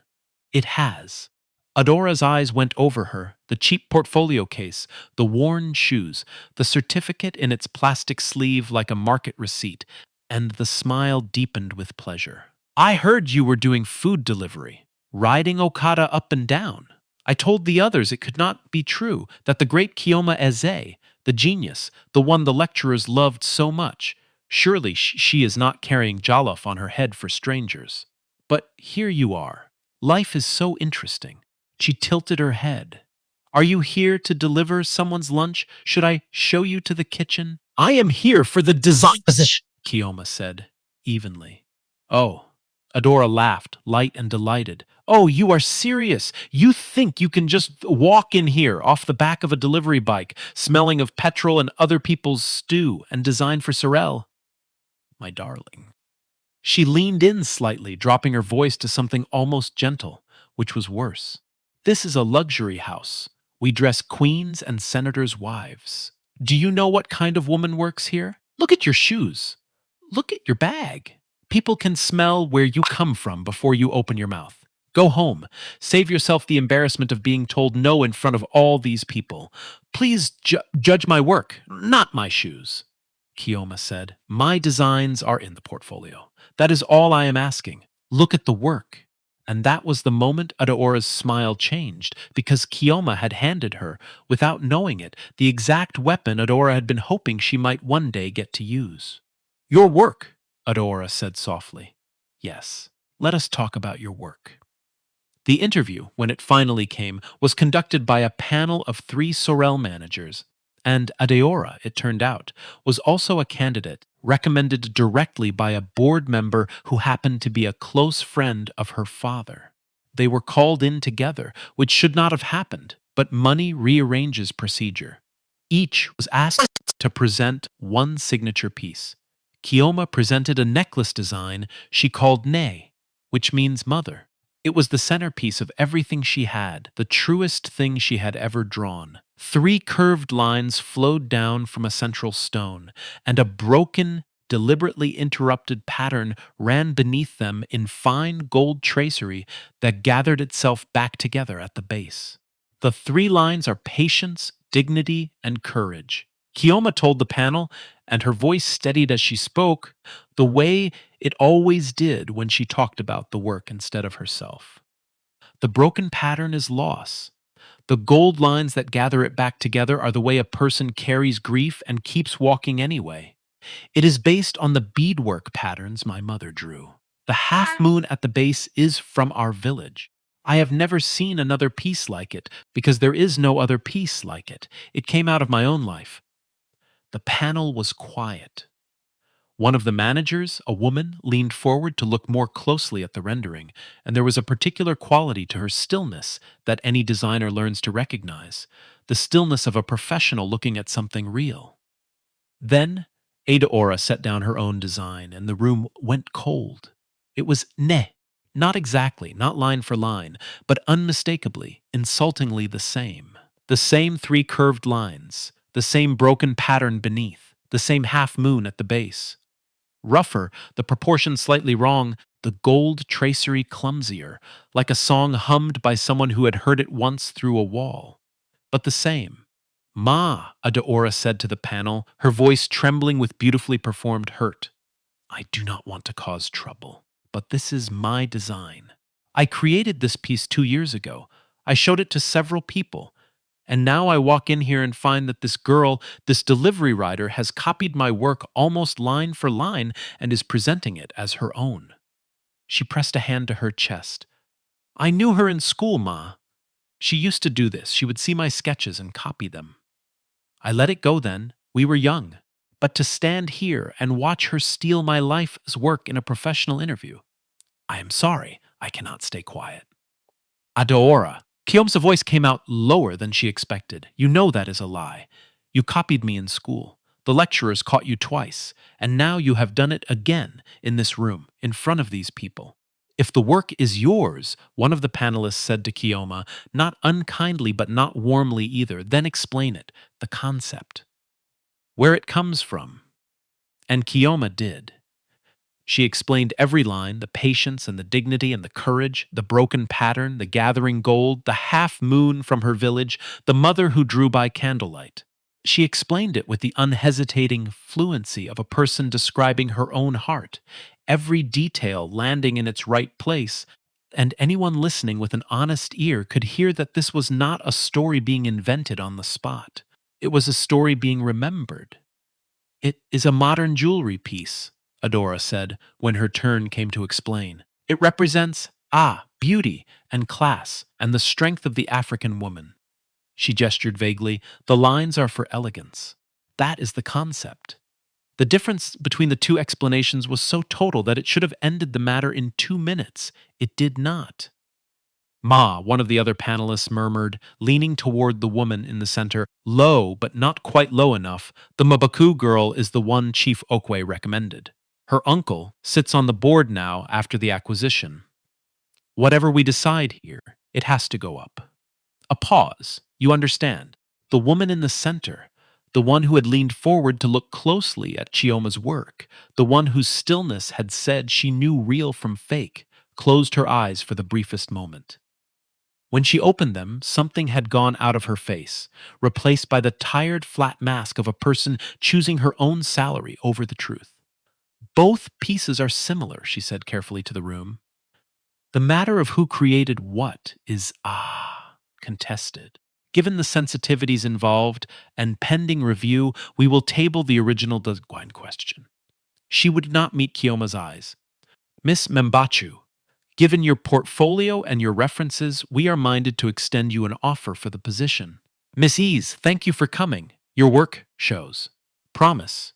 It has. Adora's eyes went over her, the cheap portfolio case, the worn shoes, the certificate in its plastic sleeve like a market receipt, and the smile deepened with pleasure. I heard you were doing food delivery, riding Okada up and down. I told the others it could not be true, that the great Chioma Eze, the genius, the one the lecturers loved so much, surely she is not carrying jollof on her head for strangers. But here you are. Life is so interesting. She tilted her head. Are you here to deliver someone's lunch? Should I show you to the kitchen? I am here for the design position, Chioma said, evenly. Oh. Adora laughed, light and delighted. Oh, you are serious. You think you can just walk in here off the back of a delivery bike, smelling of petrol and other people's stew, and design for Sorel? My darling. She leaned in slightly, dropping her voice to something almost gentle, which was worse. This is a luxury house. We dress queens and senators' wives. Do you know what kind of woman works here? Look at your shoes. Look at your bag. People can smell where you come from before you open your mouth. Go home. Save yourself the embarrassment of being told no in front of all these people. Please judge my work, not my shoes. Chioma said, my designs are in the portfolio. That is all I am asking. Look at the work. And that was the moment Adaora's smile changed, because Chioma had handed her, without knowing it, the exact weapon Adaora had been hoping she might one day get to use. Your work, Adaora said softly. Yes, let us talk about your work. The interview, when it finally came, was conducted by a panel of 3 Sorel managers, and Adaora, it turned out, was also a candidate recommended directly by a board member who happened to be a close friend of her father. They were called in together, which should not have happened, but money rearranges procedure. Each was asked to present one signature piece. Chioma presented a necklace design she called Ne, which means mother. It was the centerpiece of everything she had, the truest thing she had ever drawn. 3 curved lines flowed down from a central stone, and a broken, deliberately interrupted pattern ran beneath them in fine gold tracery that gathered itself back together at the base. The 3 lines are patience, dignity, and courage. Chioma told the panel, and her voice steadied as she spoke, the way it always did when she talked about the work instead of herself. The broken pattern is loss. The gold lines that gather it back together are the way a person carries grief and keeps walking anyway. It is based on the beadwork patterns my mother drew. The half moon at the base is from our village. I have never seen another piece like it, because there is no other piece like it. It came out of my own life. The panel was quiet. One of the managers, a woman, leaned forward to look more closely at the rendering, and there was a particular quality to her stillness that any designer learns to recognize, the stillness of a professional looking at something real. Then Adaora set down her own design, and the room went cold. It was ne, not exactly, not line for line, but unmistakably, insultingly the same. The same three curved lines, the same broken pattern beneath, the same half moon at the base. Rougher, the proportions slightly wrong, the gold tracery clumsier, like a song hummed by someone who had heard it once through a wall. But the same. Ma, Adaora said to the panel, her voice trembling with beautifully performed hurt. I do not want to cause trouble, but this is my design. I created this piece 2 years ago. I showed it to several people. And now I walk in here and find that this girl, this delivery rider, has copied my work almost line for line and is presenting it as her own. She pressed a hand to her chest. I knew her in school, Ma. She used to do this. She would see my sketches and copy them. I let it go then. We were young. But to stand here and watch her steal my life's work in a professional interview, I am sorry. I cannot stay quiet. Adaora. Kioma's voice came out lower than she expected. You know that is a lie. You copied me in school. The lecturers caught you twice, and now you have done it again in this room, in front of these people. If the work is yours, one of the panelists said to Chioma, not unkindly but not warmly either, then explain it, the concept, where it comes from. And Chioma did. She explained every line, the patience and the dignity and the courage, the broken pattern, the gathering gold, the half moon from her village, the mother who drew by candlelight. She explained it with the unhesitating fluency of a person describing her own heart, every detail landing in its right place, and anyone listening with an honest ear could hear that this was not a story being invented on the spot. It was a story being remembered. It is a modern jewelry piece, Adora said when her turn came to explain. It represents, beauty and class and the strength of the African woman. She gestured vaguely. The lines are for elegance. That is the concept. The difference between the two explanations was so total that it should have ended the matter in 2 minutes. It did not. Ma, one of the other panelists murmured, leaning toward the woman in the center, low but not quite low enough. The Mabaku girl is the one Chief Okwe recommended. Her uncle sits on the board now after the acquisition. Whatever we decide here, it has to go up. A pause, you understand. The woman in the center, the one who had leaned forward to look closely at Chioma's work, the one whose stillness had said she knew real from fake, closed her eyes for the briefest moment. When she opened them, something had gone out of her face, replaced by the tired, flat mask of a person choosing her own salary over the truth. Both pieces are similar, she said carefully to the room. The matter of who created what is, contested. Given the sensitivities involved and pending review, we will table the original design question. She would not meet Kioma's eyes. Miss Membachu, given your portfolio and your references, we are minded to extend you an offer for the position. Miss Ease, thank you for coming. Your work shows. Promise.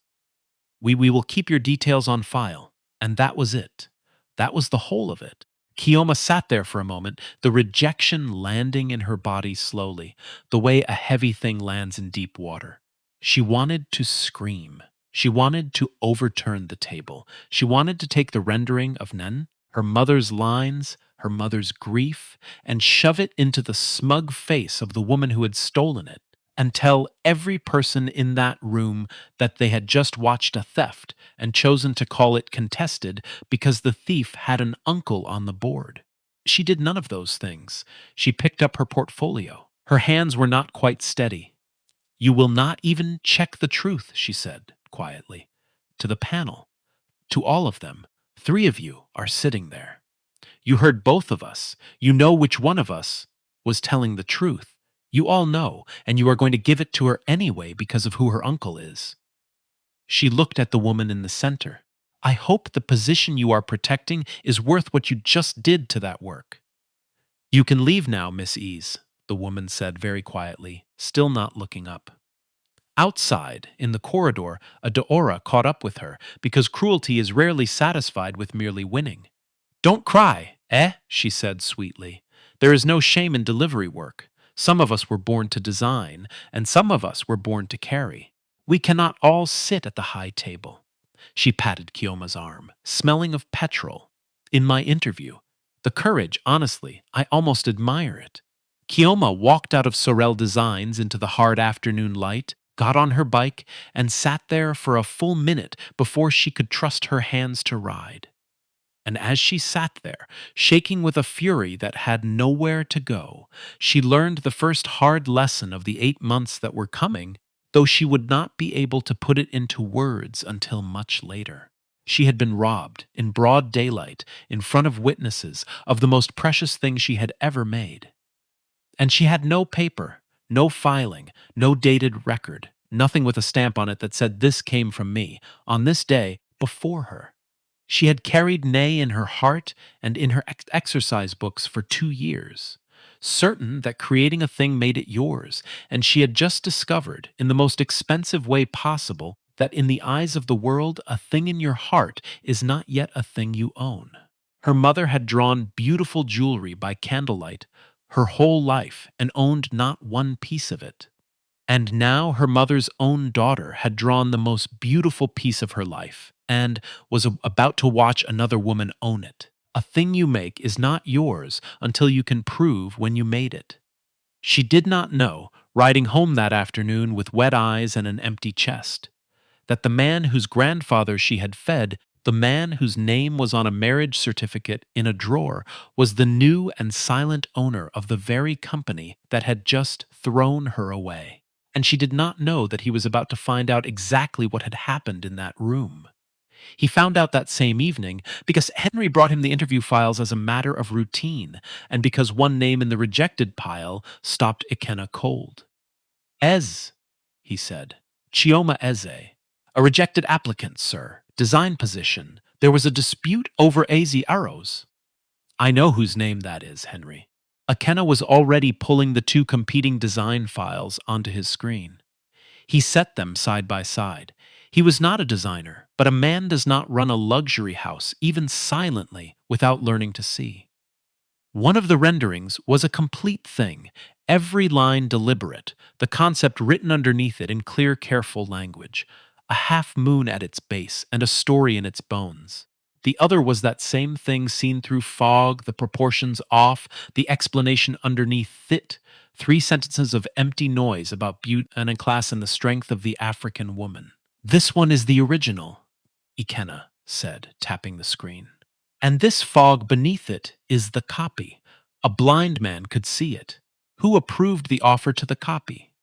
We will keep your details on file. And that was it. That was the whole of it. Chioma sat there for a moment, the rejection landing in her body slowly, the way a heavy thing lands in deep water. She wanted to scream. She wanted to overturn the table. She wanted to take the rendering of Nen, her mother's lines, her mother's grief, and shove it into the smug face of the woman who had stolen it, and tell every person in that room that they had just watched a theft and chosen to call it contested because the thief had an uncle on the board. She did none of those things. She picked up her portfolio. Her hands were not quite steady. You will not even check the truth, she said quietly. To the panel. To all of them. 3 of you are sitting there. You heard both of us. You know which one of us was telling the truth. You all know, and you are going to give it to her anyway because of who her uncle is. She looked at the woman in the center. I hope the position you are protecting is worth what you just did to that work. You can leave now, Miss Ease, the woman said very quietly, still not looking up. Outside, in the corridor, a Daora caught up with her, because cruelty is rarely satisfied with merely winning. Don't cry, she said sweetly. There is no shame in delivery work. Some of us were born to design, and some of us were born to carry. We cannot all sit at the high table. She patted Kioma's arm, smelling of petrol. In my interview, the courage, honestly, I almost admire it. Chioma walked out of Sorel Designs into the hard afternoon light, got on her bike, and sat there for a full minute before she could trust her hands to ride. And as she sat there, shaking with a fury that had nowhere to go, she learned the first hard lesson of the 8 months that were coming, though she would not be able to put it into words until much later. She had been robbed, in broad daylight, in front of witnesses, of the most precious thing she had ever made. And she had no paper, no filing, no dated record, nothing with a stamp on it that said this came from me, on this day, before her. She had carried Nay in her heart and in her exercise books for 2 years, certain that creating a thing made it yours, and she had just discovered, in the most expensive way possible, that in the eyes of the world, a thing in your heart is not yet a thing you own. Her mother had drawn beautiful jewelry by candlelight her whole life and owned not one piece of it. And now her mother's own daughter had drawn the most beautiful piece of her life and was about to watch another woman own it. A thing you make is not yours until you can prove when you made it. She did not know, riding home that afternoon with wet eyes and an empty chest, that the man whose grandfather she had fed, the man whose name was on a marriage certificate in a drawer, was the new and silent owner of the very company that had just thrown her away. And she did not know that he was about to find out exactly what had happened in that room. He found out that same evening because Henry brought him the interview files as a matter of routine, and because one name in the rejected pile stopped Ikenna cold. Ez, he said. Chioma Eze. A rejected applicant, sir. Design position. There was a dispute over AZ arrows. I know whose name that is, Henry. Ikenna was already pulling the two competing design files onto his screen. He set them side by side. He was not a designer, but a man does not run a luxury house, even silently, without learning to see. One of the renderings was a complete thing, every line deliberate, the concept written underneath it in clear, careful language, a half moon at its base and a story in its bones. The other was that same thing seen through fog, the proportions off, the explanation underneath it, 3 sentences of empty noise about beauty and a class and the strength of the African woman. This one is the original, Ikenna said, tapping the screen. And this fog beneath it is the copy. A blind man could see it. Who approved the offer to the copy?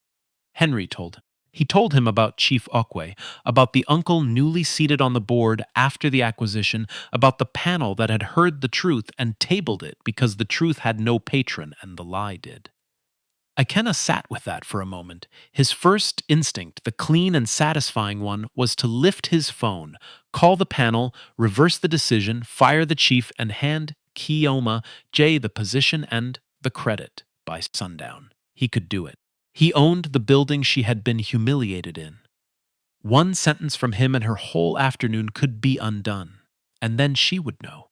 Henry told him. He told him about Chief Okwe, about the uncle newly seated on the board after the acquisition, about the panel that had heard the truth and tabled it because the truth had no patron and the lie did. Ikenna sat with that for a moment. His first instinct, the clean and satisfying one, was to lift his phone, call the panel, reverse the decision, fire the chief, and hand Chioma J the position and the credit by sundown. He could do it. He owned the building she had been humiliated in. One sentence from him and her whole afternoon could be undone. And then she would know.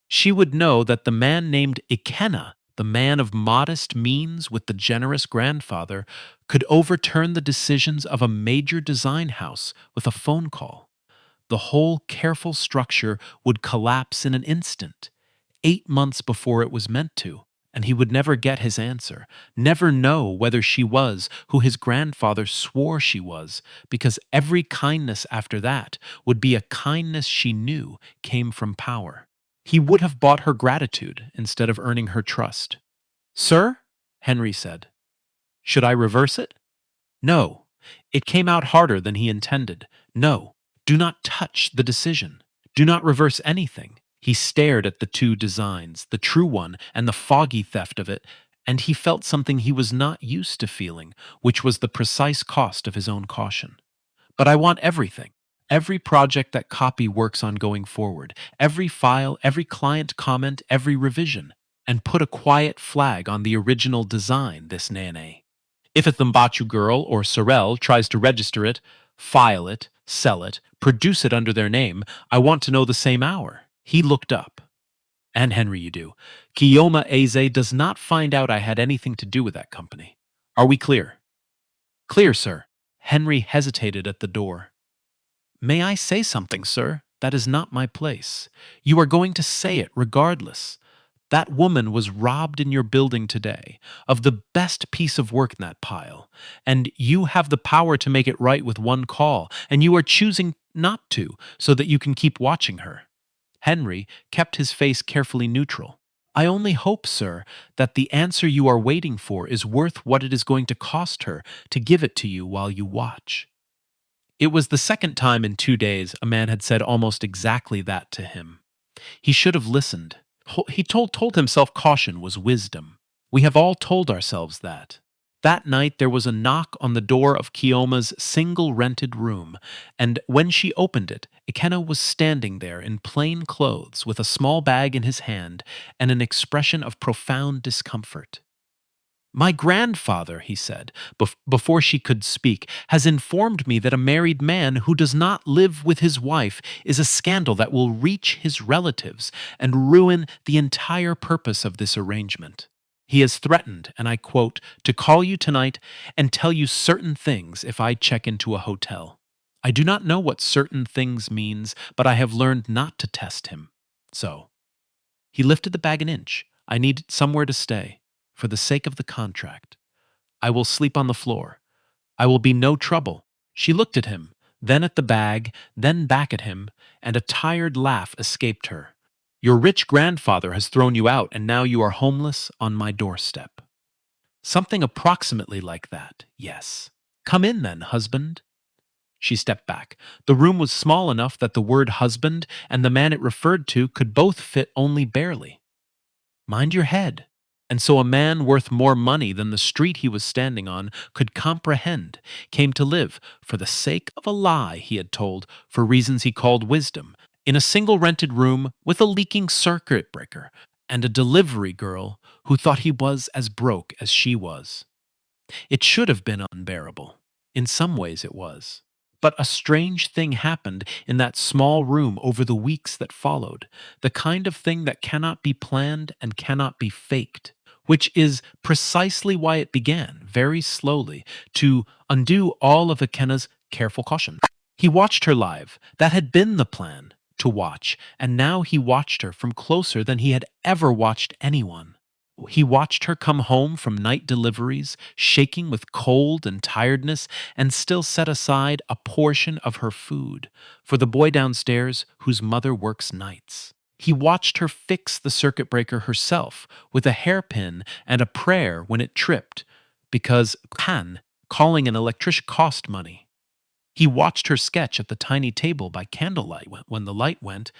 She would know that the man named Ikenna, the man of modest means with the generous grandfather, could overturn the decisions of a major design house with a phone call. The whole careful structure would collapse in an instant, 8 months before it was meant to, and he would never get his answer, never know whether she was who his grandfather swore she was, because every kindness after that would be a kindness she knew came from power. He would have bought her gratitude instead of earning her trust. Sir, Henry said, should I reverse it? No. It came out harder than he intended. No. Do not touch the decision. Do not reverse anything. He stared at the two designs, the true one and the foggy theft of it, and he felt something he was not used to feeling, which was the precise cost of his own caution. But I want everything. Every project that copy works on going forward, every file, every client comment, every revision, and put a quiet flag on the original design, this Nene. If a Thumbachu girl or Sorel tries to register it, file it, sell it, produce it under their name, I want to know the same hour. He looked up. And Henry, you do. Chioma Eze does not find out I had anything to do with that company. Are we clear? Clear, sir. Henry hesitated at the door. May I say something, sir? That is not my place. You are going to say it regardless. That woman was robbed in your building today of the best piece of work in that pile, and you have the power to make it right with one call, and you are choosing not to so that you can keep watching her. Henry kept his face carefully neutral. I only hope, sir, that the answer you are waiting for is worth what it is going to cost her to give it to you while you watch. It was the second time in 2 days a man had said almost exactly that to him. He should have listened. He told himself caution was wisdom. We have all told ourselves that. That night there was a knock on the door of Kioma's single rented room, and when she opened it, Ikenna was standing there in plain clothes with a small bag in his hand and an expression of profound discomfort. My grandfather, he said, before she could speak, has informed me that a married man who does not live with his wife is a scandal that will reach his relatives and ruin the entire purpose of this arrangement. He has threatened, and I quote, to call you tonight and tell you certain things if I check into a hotel. I do not know what certain things means, but I have learned not to test him. So, he lifted the bag an inch. I need somewhere to stay, for the sake of the contract. I will sleep on the floor. I will be no trouble. She looked at him, then at the bag, then back at him, and a tired laugh escaped her. Your rich grandfather has thrown you out, and now you are homeless on my doorstep. Something approximately like that, yes. Come in then, husband. She stepped back. The room was small enough that the word husband and the man it referred to could both fit only barely. Mind your head. And so a man worth more money than the street he was standing on could comprehend, came to live, for the sake of a lie he had told, for reasons he called wisdom, in a single rented room with a leaking circuit breaker and a delivery girl who thought he was as broke as she was. It should have been unbearable. In some ways it was. But a strange thing happened in that small room over the weeks that followed, the kind of thing that cannot be planned and cannot be faked, which is precisely why it began, very slowly, to undo all of Akena's careful caution. He watched her live. That had been the plan, to watch, and now he watched her from closer than he had ever watched anyone. He watched her come home from night deliveries, shaking with cold and tiredness, and still set aside a portion of her food for the boy downstairs whose mother works nights. He watched her fix the circuit breaker herself with a hairpin and a prayer when it tripped, because calling an electrician cost money. He watched her sketch at the tiny table by candlelight when the light went,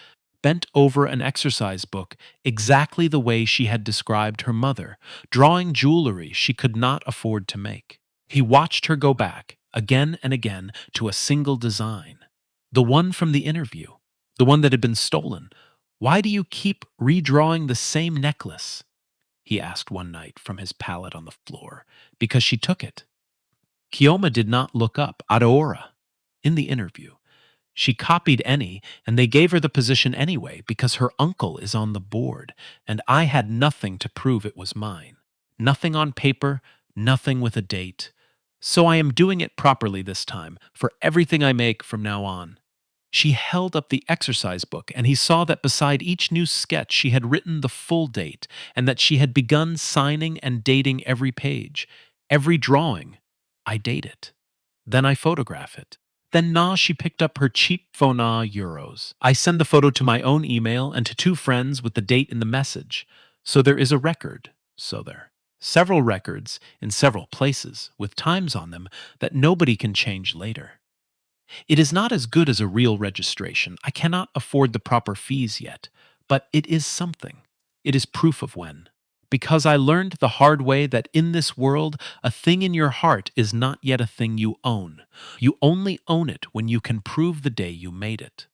bent over an exercise book exactly the way she had described her mother, drawing jewelry she could not afford to make. He watched her go back, again and again, to a single design. The one from the interview, the one that had been stolen. Why do you keep redrawing the same necklace? He asked one night from his pallet on the floor. Because she took it. Chioma did not look up Aurora in the interview. She copied any, and they gave her the position anyway because her uncle is on the board, and I had nothing to prove it was mine. Nothing on paper, nothing with a date. So I am doing it properly this time, for everything I make from now on. She held up the exercise book, and he saw that beside each new sketch she had written the full date, and that she had begun signing and dating every page. Every drawing, I date it. Then I photograph it. Then she picked up her cheap phone euros. I send the photo to my own email and to 2 friends with the date in the message. So there is a record. So there. Several records in several places with times on them that nobody can change later. It is not as good as a real registration. I cannot afford the proper fees yet, but it is something. It is proof of when. Because I learned the hard way that in this world, a thing in your heart is not yet a thing you own. You only own it when you can prove the day you made it.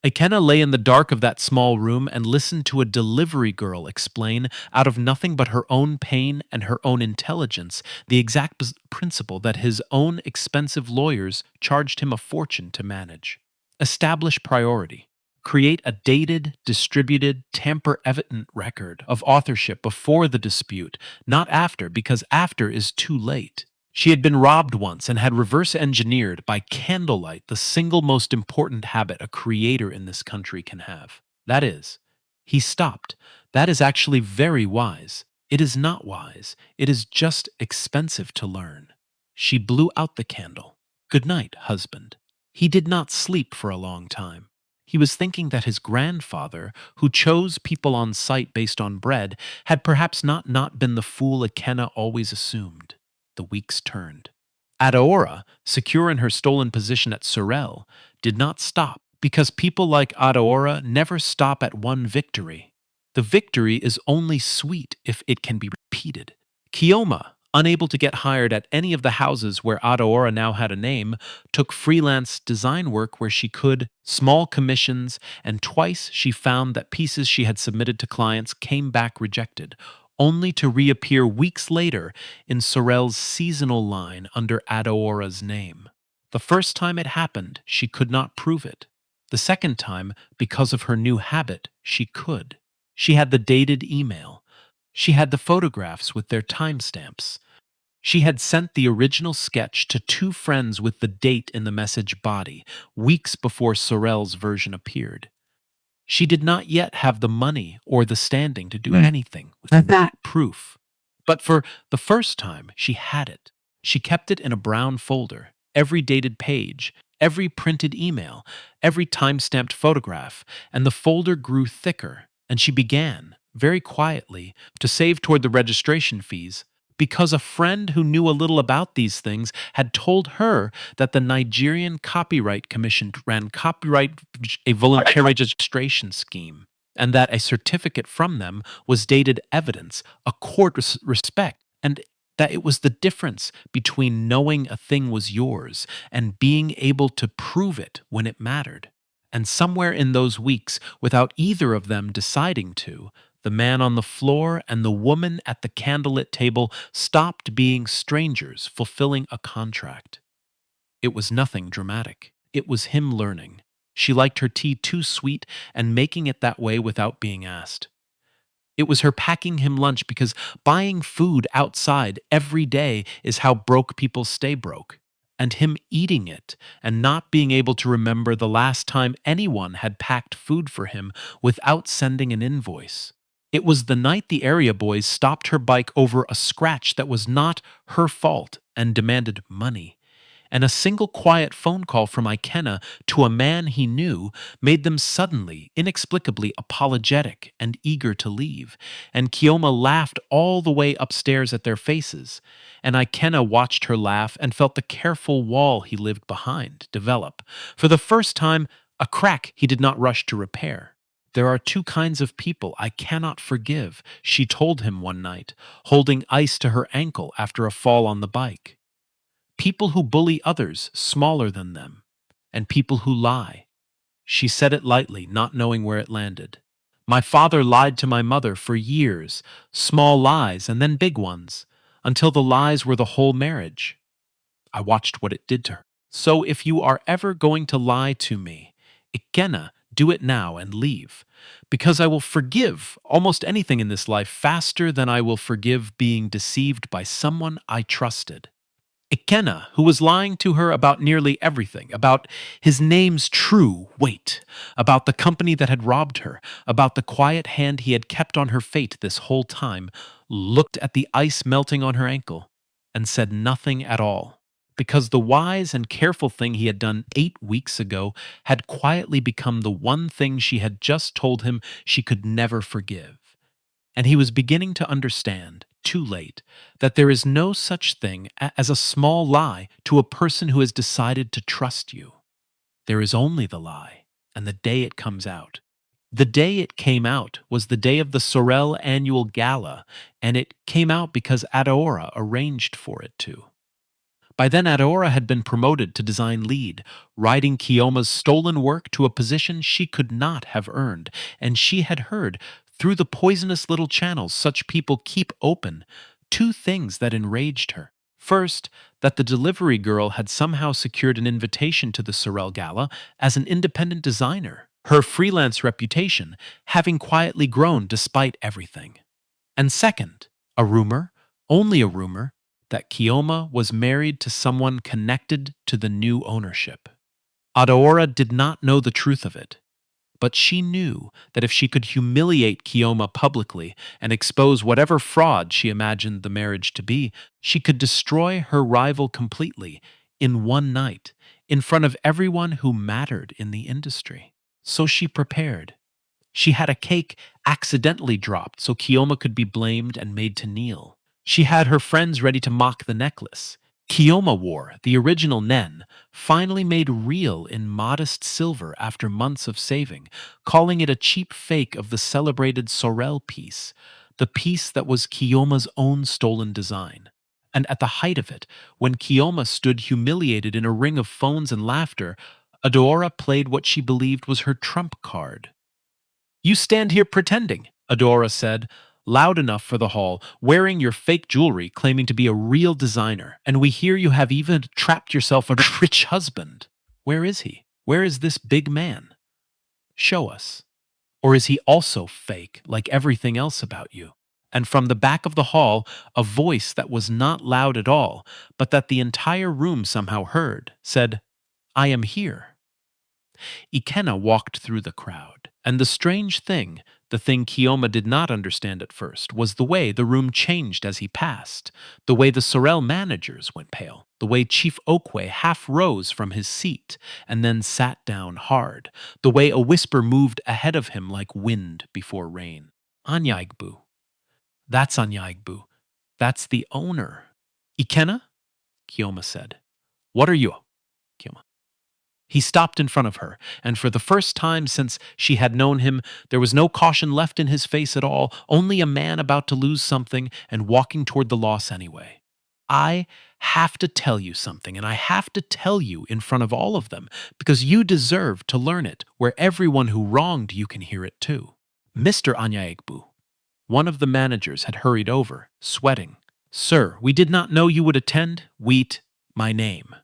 Ikenna lay in the dark of that small room and listened to a delivery girl explain, out of nothing but her own pain and her own intelligence, the exact principle that his own expensive lawyers charged him a fortune to manage. Establish priority. Create a dated, distributed, tamper-evident record of authorship before the dispute, not after, because after is too late. She had been robbed once and had reverse engineered by candlelight the single most important habit a creator in this country can have. That is, he stopped. That is actually very wise. It is not wise. It is just expensive to learn. She blew out the candle. Good night, husband. He did not sleep for a long time. He was thinking that his grandfather, who chose people on sight based on bread, had perhaps not been the fool Ikenna always assumed. The weeks turned. Adaora, secure in her stolen position at Sorel, did not stop, because people like Adaora never stop at one victory. The victory is only sweet if it can be repeated. Chioma, unable to get hired at any of the houses where Adaora now had a name, took freelance design work where she could, small commissions, and twice she found that pieces she had submitted to clients came back rejected, only to reappear weeks later in Sorel's seasonal line under Adaora's name. The first time it happened, she could not prove it. The second time, because of her new habit, she could. She had the dated email. She had the photographs with their timestamps. She had sent the original sketch to two friends with the date in the message body, weeks before Sorel's version appeared. She did not yet have the money or the standing to do anything with that proof. But for the first time, she had it. She kept it in a brown folder, every dated page, every printed email, every time-stamped photograph, and the folder grew thicker, and she began, very quietly, to save toward the registration fees because a friend who knew a little about these things had told her that the Nigerian Copyright Commission ran a voluntary registration scheme, and that a certificate from them was dated evidence, a court respect, and that it was the difference between knowing a thing was yours and being able to prove it when it mattered. And somewhere in those weeks, without either of them deciding to, the man on the floor and the woman at the candlelit table stopped being strangers fulfilling a contract. It was nothing dramatic. It was him learning. She liked her tea too sweet and making it that way without being asked. It was her packing him lunch because buying food outside every day is how broke people stay broke, and him eating it and not being able to remember the last time anyone had packed food for him without sending an invoice. It was the night the area boys stopped her bike over a scratch that was not her fault and demanded money. And a single quiet phone call from Ikenna to a man he knew made them suddenly, inexplicably apologetic and eager to leave, and Chioma laughed all the way upstairs at their faces, and Ikenna watched her laugh and felt the careful wall he lived behind develop, for the first time a crack he did not rush to repair. There are two kinds of people I cannot forgive, she told him one night, holding ice to her ankle after a fall on the bike. People who bully others smaller than them, and people who lie. She said it lightly, not knowing where it landed. My father lied to my mother for years, small lies and then big ones, until the lies were the whole marriage. I watched what it did to her. So if you are ever going to lie to me, Ikenna, do it now and leave, because I will forgive almost anything in this life faster than I will forgive being deceived by someone I trusted. Ikenna, who was lying to her about nearly everything, about his name's true weight, about the company that had robbed her, about the quiet hand he had kept on her fate this whole time, looked at the ice melting on her ankle and said nothing at all, because the wise and careful thing he had done 8 weeks ago had quietly become the one thing she had just told him she could never forgive. And he was beginning to understand, too late, that there is no such thing as a small lie to a person who has decided to trust you. There is only the lie, and the day it comes out. The day it came out was the day of the Sorel annual gala, and it came out because Adaora arranged for it to. By then, Adaora had been promoted to design lead, riding Chioma's stolen work to a position she could not have earned, and she had heard, through the poisonous little channels such people keep open, two things that enraged her. First, that the delivery girl had somehow secured an invitation to the Sorel Gala as an independent designer, her freelance reputation having quietly grown despite everything. And second, a rumor, only a rumor, that Chioma was married to someone connected to the new ownership. Adaora did not know the truth of it, but she knew that if she could humiliate Chioma publicly and expose whatever fraud she imagined the marriage to be, she could destroy her rival completely in one night in front of everyone who mattered in the industry. So she prepared. She had a cake accidentally dropped so Chioma could be blamed and made to kneel. She had her friends ready to mock the necklace. Chioma wore the original Nen, finally made real in modest silver after months of saving, calling it a cheap fake of the celebrated Sorel piece, the piece that was Chioma's own stolen design. And at the height of it, when Chioma stood humiliated in a ring of phones and laughter, Adora played what she believed was her trump card. "You stand here pretending," Adora said, loud enough for the hall, "wearing your fake jewelry, claiming to be a real designer, and we hear you have even trapped yourself a rich husband. Where is he? Where is this big man? Show us. Or is he also fake, like everything else about you?" And from the back of the hall, a voice that was not loud at all, but that the entire room somehow heard, said, "I am here." Ikenna walked through the crowd, and the strange thing, the thing Chioma did not understand at first, was the way the room changed as he passed, the way the Sorel managers went pale, the way Chief Okwe half rose from his seat and then sat down hard, the way a whisper moved ahead of him like wind before rain. "Anyaigbu. That's Anyaigbu. That's the owner." "Ikenna?" Chioma said. "What are you?" Chioma. He stopped in front of her, and for the first time since she had known him, there was no caution left in his face at all, only a man about to lose something and walking toward the loss anyway. "I have to tell you something, and I have to tell you in front of all of them, because you deserve to learn it, where everyone who wronged you can hear it too." "Mr. Anyaegbu," one of the managers had hurried over, sweating. "Sir, we did not know you would attend. My name,"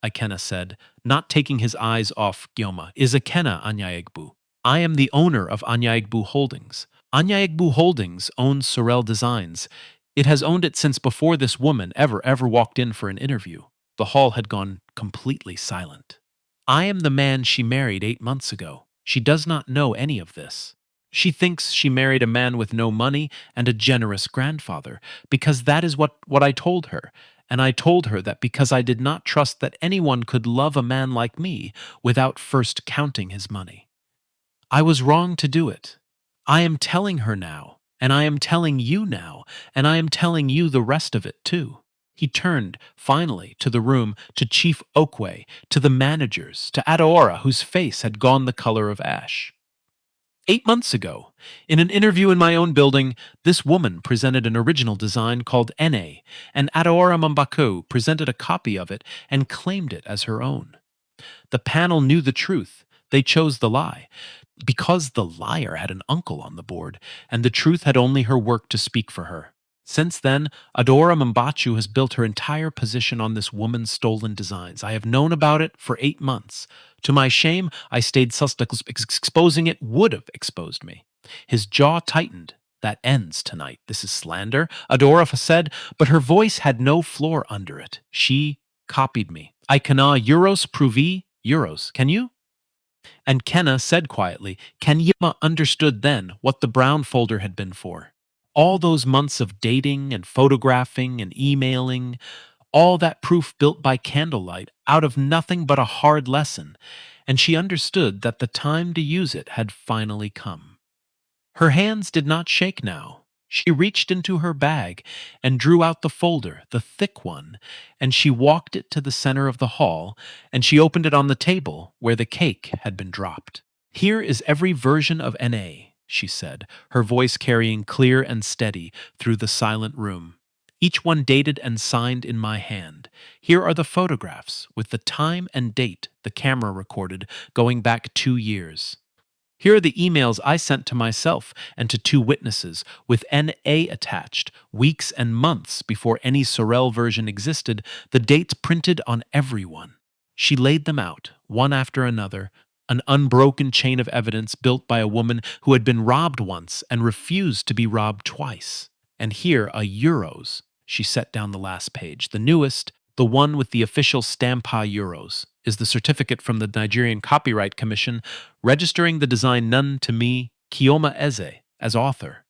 Ikenna said, not taking his eyes off Gyoma, "is Ikenna Anyaegbu. I am the owner of Anyaegbu Holdings. Anyaegbu Holdings owns Sorel Designs. It has owned it since before this woman ever walked in for an interview." The hall had gone completely silent. "I am the man she married 8 months ago. She does not know any of this. She thinks she married a man with no money and a generous grandfather, because that is what I told her. And I told her that because I did not trust that anyone could love a man like me without first counting his money. I was wrong to do it. I am telling her now, and I am telling you now, and I am telling you the rest of it too." He turned, finally, to the room, to Chief Okwe, to the managers, to Adaora, whose face had gone the color of ash. 8 months ago, in an interview in my own building, this woman presented an original design called Ene, and Adaora Mambaku presented a copy of it and claimed it as her own. The panel knew the truth. They chose the lie, because the liar had an uncle on the board, and the truth had only her work to speak for her. Since then, Adora Mambachu has built her entire position on this woman's stolen designs. I have known about it for 8 months. To my shame, I stayed suspect. Exposing it would have exposed me. His jaw tightened. "That ends tonight. This is slander," Adora said, but her voice had no floor under it. "She copied me. I cannot euros pruvi euros. Can you?" And Kenna said quietly, Kenyama understood then what the brown folder had been for. All those months of dating and photographing and emailing, all that proof built by candlelight out of nothing but a hard lesson, and she understood that the time to use it had finally come. Her hands did not shake now. She reached into her bag and drew out the folder, the thick one, and she walked it to the center of the hall, and she opened it on the table where the cake had been dropped. "Here is every version of NA," she said, her voice carrying clear and steady through the silent room. "Each one dated and signed in my hand. Here are the photographs with the time and date the camera recorded going back 2 years. Here are the emails I sent to myself and to 2 witnesses, with NA attached, weeks and months before any Sorel version existed, the dates printed on everyone." She laid them out, one after another, an unbroken chain of evidence built by a woman who had been robbed once and refused to be robbed twice. "And here are euros," She set down the last page. The newest, the one with the official Stampa Euros, is the certificate from the Nigerian Copyright Commission registering the design known to me, Chioma Eze, as author.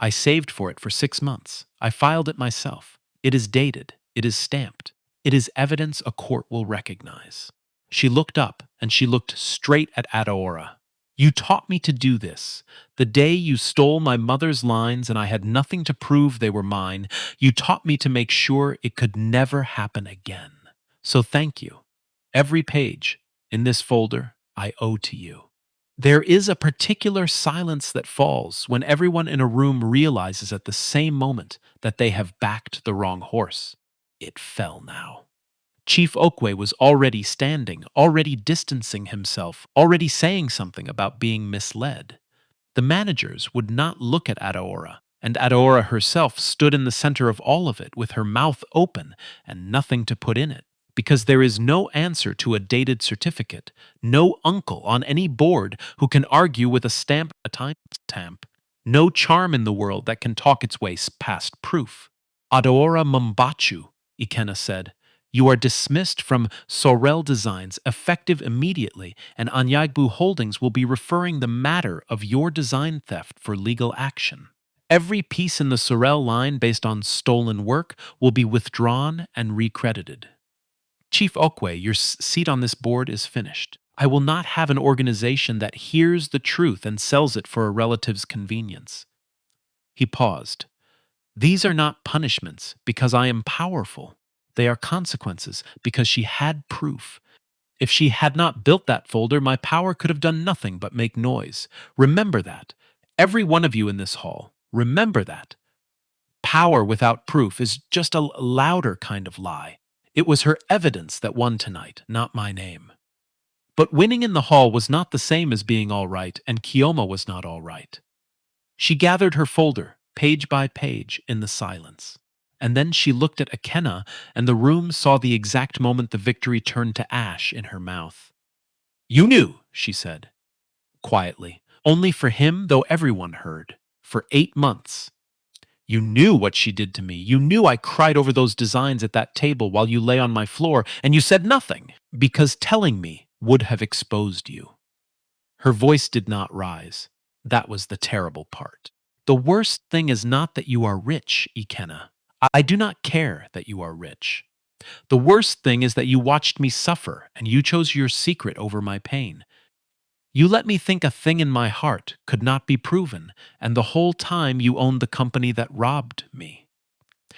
I saved for it for 6 months. I filed it myself. It is dated. It is stamped. It is evidence a court will recognize. She looked up, and she looked straight at Adaora. You taught me to do this. The day you stole my mother's lines and I had nothing to prove they were mine, you taught me to make sure it could never happen again. So thank you. Every page in this folder I owe to you. There is a particular silence that falls when everyone in a room realizes at the same moment that they have backed the wrong horse. It fell now. Chief Okwe was already standing, already distancing himself, already saying something about being misled. The managers would not look at Adaora, and Adaora herself stood in the center of all of it with her mouth open and nothing to put in it. Because there is no answer to a dated certificate, no uncle on any board who can argue with a time stamp, no charm in the world that can talk its way past proof. Adaora Mumbachu, Ikenna said. You are dismissed from Sorel Designs effective immediately, and Anyagbu Holdings will be referring the matter of your design theft for legal action. Every piece in the Sorel line based on stolen work will be withdrawn and recredited. Chief Okwe, your seat on this board is finished. I will not have an organization that hears the truth and sells it for a relative's convenience. He paused. These are not punishments because I am powerful. They are consequences because she had proof. If she had not built that folder, my power could have done nothing but make noise. Remember that. Every one of you in this hall, remember that. Power without proof is just a louder kind of lie. It was her evidence that won tonight, not my name. But winning in the hall was not the same as being all right, and Chioma was not all right. She gathered her folder, page by page, in the silence. And then she looked at Ikenna, and the room saw the exact moment the victory turned to ash in her mouth. You knew, she said, quietly, only for him, though everyone heard, for 8 months. You knew what she did to me. You knew I cried over those designs at that table while you lay on my floor, and you said nothing, because telling me would have exposed you. Her voice did not rise. That was the terrible part. The worst thing is not that you are rich, Ikenna. I do not care that you are rich. The worst thing is that you watched me suffer, and you chose your secret over my pain. You let me think a thing in my heart could not be proven, and the whole time you owned the company that robbed me.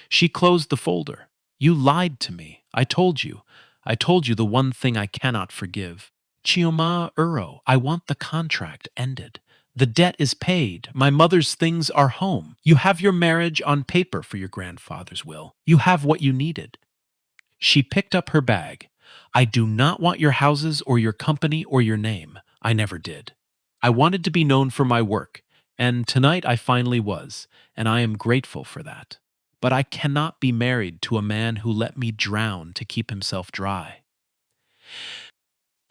She closed the folder. You lied to me. I told you. I told you the one thing I cannot forgive. Chioma Uro, I want the contract ended. The debt is paid. My mother's things are home. You have your marriage on paper for your grandfather's will. You have what you needed. She picked up her bag. I do not want your houses or your company or your name. I never did. I wanted to be known for my work, and tonight I finally was, and I am grateful for that. But I cannot be married to a man who let me drown to keep himself dry.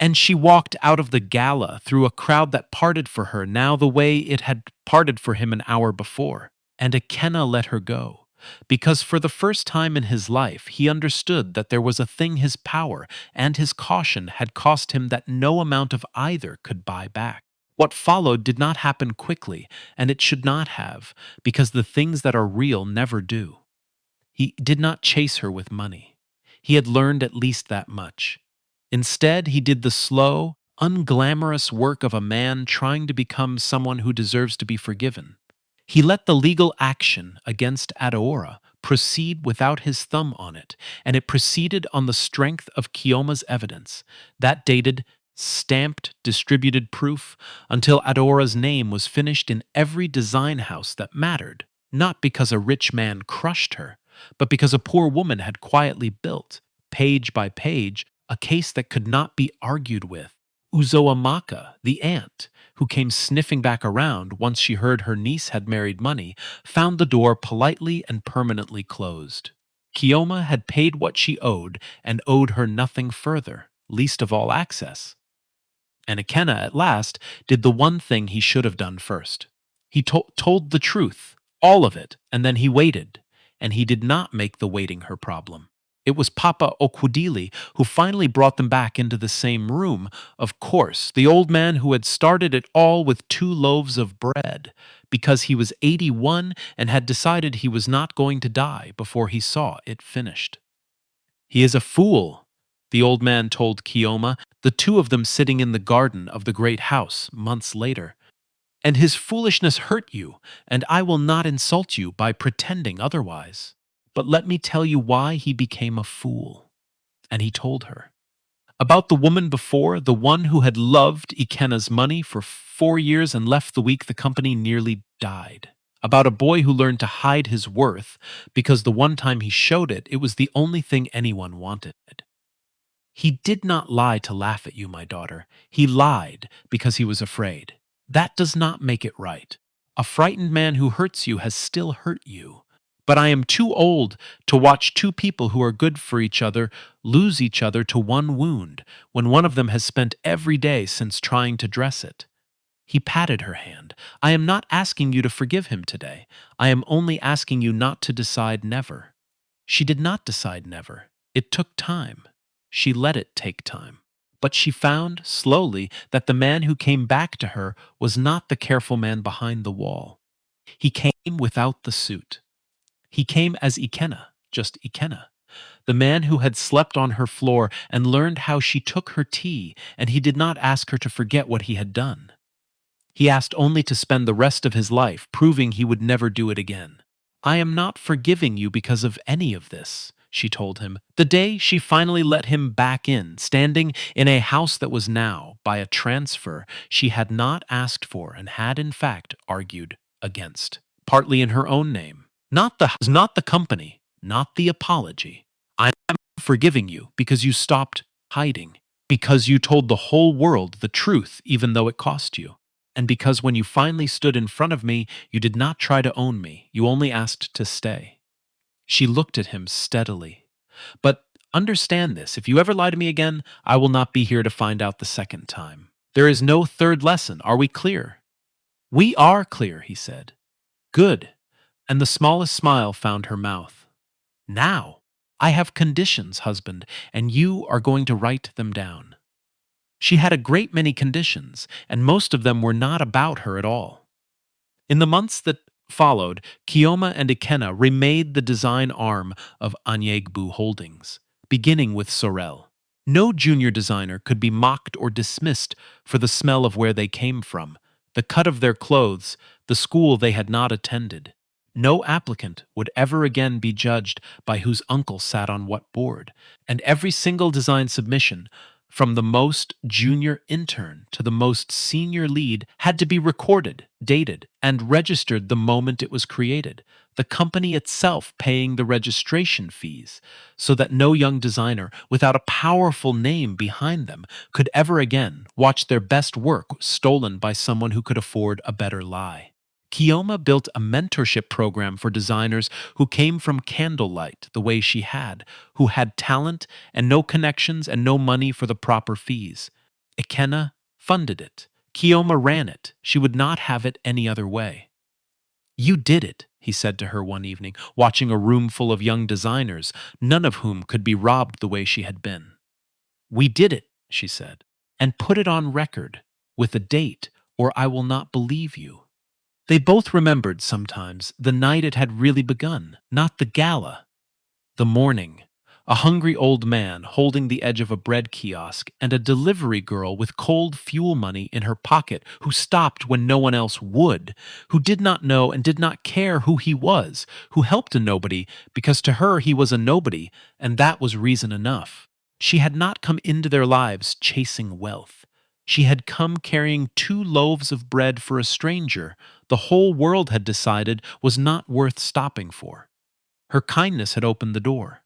And she walked out of the gala through a crowd that parted for her now the way it had parted for him an hour before. And Ikenna let her go, because for the first time in his life he understood that there was a thing his power and his caution had cost him that no amount of either could buy back. What followed did not happen quickly, and it should not have, because the things that are real never do. He did not chase her with money. He had learned at least that much. Instead, he did the slow, unglamorous work of a man trying to become someone who deserves to be forgiven. He let the legal action against Adaora proceed without his thumb on it, and it proceeded on the strength of Chioma's evidence, that dated, stamped, distributed proof, until Adaora's name was finished in every design house that mattered, not because a rich man crushed her, but because a poor woman had quietly built, page by page, a case that could not be argued with. Uzoamaka, the aunt, who came sniffing back around once she heard her niece had married money, found the door politely and permanently closed. Chioma had paid what she owed and owed her nothing further, least of all access. And Ikenna, at last, did the one thing he should have done first. He told the truth, all of it, and then he waited. and he did not make the waiting her problem. It was Papa Okwudili who finally brought them back into the same room. Of course, the old man who had started it all with 2 loaves of bread, because he was 81 and had decided he was not going to die before he saw it finished. He is a fool, the old man told Chioma, the two of them sitting in the garden of the great house months later. And his foolishness hurt you, and I will not insult you by pretending otherwise. But let me tell you why he became a fool. And he told her. About the woman before, the one who had loved Ikena's money for 4 years and left the week the company nearly died. About a boy who learned to hide his worth because the one time he showed it, it was the only thing anyone wanted. He did not lie to laugh at you, my daughter. He lied because he was afraid. That does not make it right. A frightened man who hurts you has still hurt you. But I am too old to watch two people who are good for each other lose each other to one wound when one of them has spent every day since trying to dress it. He patted her hand. I am not asking you to forgive him today. I am only asking you not to decide never. She did not decide never. It took time. She let it take time. But she found, slowly, that the man who came back to her was not the careful man behind the wall. He came without the suit. He came as Ikena, just Ikena. The man who had slept on her floor and learned how she took her tea, and he did not ask her to forget what he had done. He asked only to spend the rest of his life proving he would never do it again. I am not forgiving you because of any of this, she told him, the day she finally let him back in, standing in a house that was now, by a transfer she had not asked for and had in fact argued against, partly in her own name. Not the company, not the apology. I'm forgiving you because you stopped hiding, because you told the whole world the truth even though it cost you. And because when you finally stood in front of me, you did not try to own me, you only asked to stay. She looked at him steadily. But understand this, if you ever lie to me again, I will not be here to find out the second time. There is no third lesson, are we clear? We are clear, he said. Good. And the smallest smile found her mouth. Now, I have conditions, husband, and you are going to write them down. She had a great many conditions, and most of them were not about her at all. In the months that followed, Chioma and Ikena remade the design arm of Anyegbu Holdings, beginning with Sorel. No junior designer could be mocked or dismissed for the smell of where they came from, the cut of their clothes, the school they had not attended. No applicant would ever again be judged by whose uncle sat on what board, and every single design submission, from the most junior intern to the most senior lead, had to be recorded, dated, and registered the moment it was created, the company itself paying the registration fees, so that no young designer without a powerful name behind them could ever again watch their best work stolen by someone who could afford a better lie. Chioma built a mentorship program for designers who came from Candlelight the way she had, who had talent and no connections and no money for the proper fees. Ikena funded it. Chioma ran it. She would not have it any other way. You did it, he said to her one evening, watching a room full of young designers, none of whom could be robbed the way she had been. We did it, she said, and put it on record, with a date, or I will not believe you. They both remembered sometimes the night it had really begun, not the gala. The morning. A hungry old man holding the edge of a bread kiosk and a delivery girl with cold fuel money in her pocket who stopped when no one else would, who did not know and did not care who he was, who helped a nobody because to her he was a nobody, and that was reason enough. She had not come into their lives chasing wealth. She had come carrying 2 loaves of bread for a stranger the whole world had decided was not worth stopping for. Her kindness had opened the door.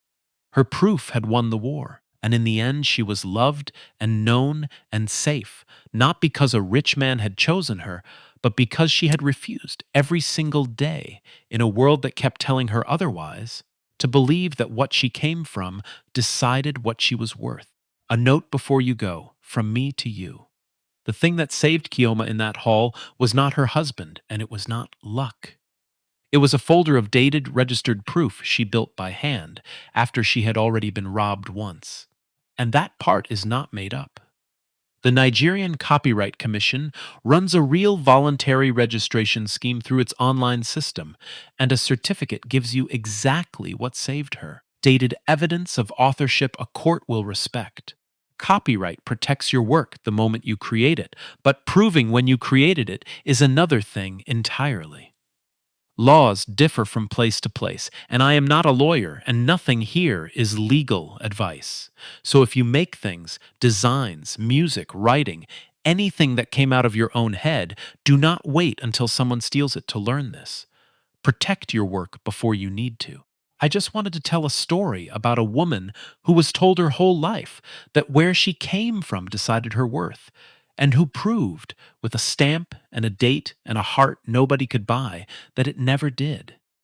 Her proof had won the war, and in the end she was loved and known and safe, not because a rich man had chosen her, but because she had refused every single day, in a world that kept telling her otherwise, to believe that what she came from decided what she was worth. A note before you go, from me to you. The thing that saved Chioma in that hall was not her husband, and it was not luck. It was a folder of dated, registered proof she built by hand after she had already been robbed once. And that part is not made up. The Nigerian Copyright Commission runs a real voluntary registration scheme through its online system, and a certificate gives you exactly what saved her. Dated evidence of authorship a court will respect. Copyright protects your work the moment you create it, but proving when you created it is another thing entirely. Laws differ from place to place, and I am not a lawyer, and nothing here is legal advice. So if you make things, designs, music, writing, anything that came out of your own head, do not wait until someone steals it to learn this. Protect your work before you need to. I just wanted to tell a story about a woman who was told her whole life that where she came from decided her worth, and who proved, with a stamp and a date and a heart nobody could buy, that it never did.